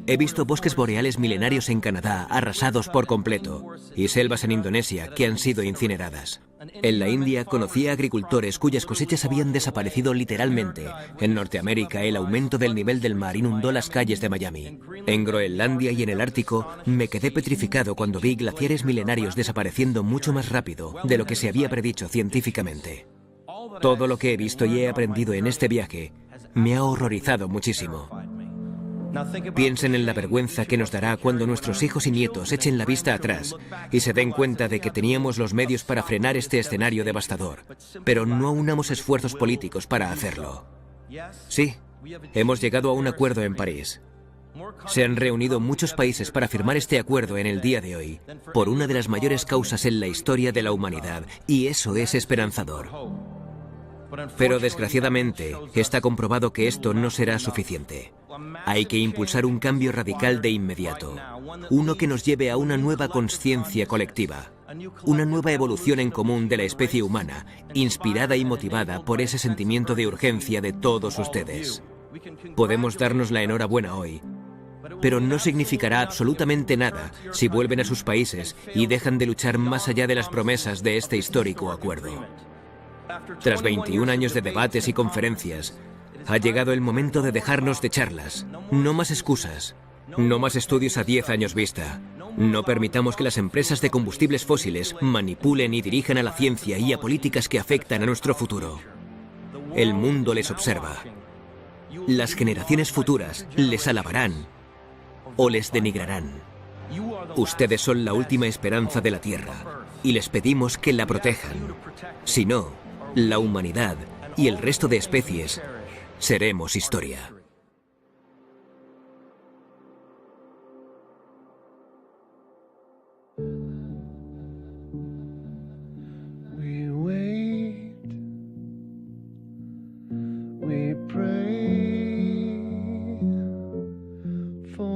He visto bosques boreales milenarios en Canadá, arrasados por completo, y selvas en Indonesia que han sido incineradas. En la India conocí a agricultores cuyas cosechas habían desaparecido literalmente. En Norteamérica, el aumento del nivel del mar inundó las calles de Miami. En Groenlandia y en el Ártico, me quedé petrificado cuando vi glaciares milenarios desapareciendo mucho más rápido de lo que se había predicho científicamente. Todo lo que he visto y he aprendido en este viaje me ha horrorizado muchísimo. Piensen en la vergüenza que nos dará cuando nuestros hijos y nietos echen la vista atrás y se den cuenta de que teníamos los medios para frenar este escenario devastador, pero no aunamos esfuerzos políticos para hacerlo. Sí, hemos llegado a un acuerdo en París. Se han reunido muchos países para firmar este acuerdo en el día de hoy, por una de las mayores causas en la historia de la humanidad, y eso es esperanzador. Pero desgraciadamente, está comprobado que esto no será suficiente. Hay que impulsar un cambio radical de inmediato, uno que nos lleve a una nueva conciencia colectiva, una nueva evolución en común de la especie humana, inspirada y motivada por ese sentimiento de urgencia de todos ustedes. Podemos darnos la enhorabuena hoy, pero no significará absolutamente nada si vuelven a sus países y dejan de luchar más allá de las promesas de este histórico acuerdo. Tras 21 años de debates y conferencias, ha llegado el momento de dejarnos de charlas. No más excusas. No más estudios a 10 años vista. No permitamos que las empresas de combustibles fósiles manipulen y dirijan a la ciencia y a políticas que afectan a nuestro futuro. El mundo les observa. Las generaciones futuras les alabarán o les denigrarán. Ustedes son la última esperanza de la Tierra y les pedimos que la protejan. Si no, la humanidad y el resto de especies seremos historia. We wait, we pray for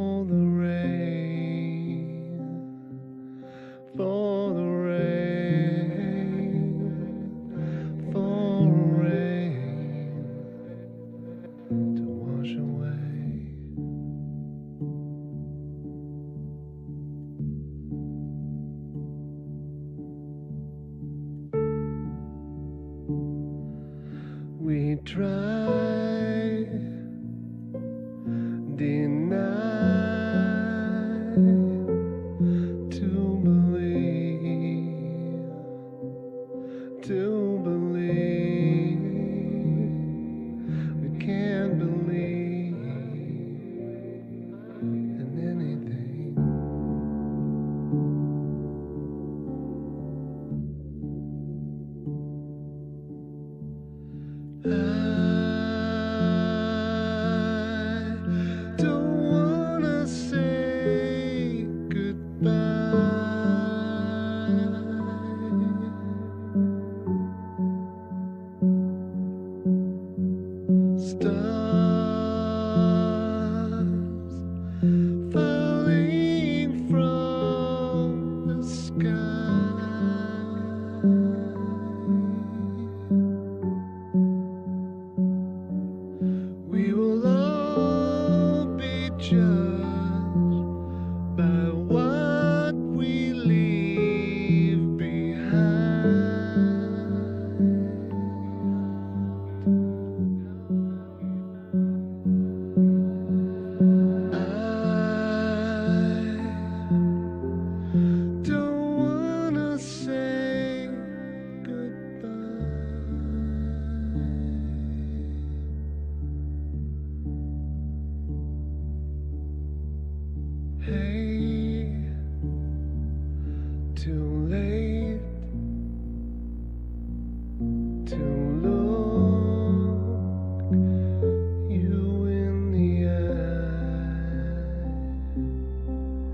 try, deny to believe, we can't believe in anything. I don't wanna say goodbye. Stars falling from the sky. We will all be judged by what we leave behind. I don't wanna say goodbye. Hey, too late to look you in the eye,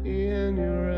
in your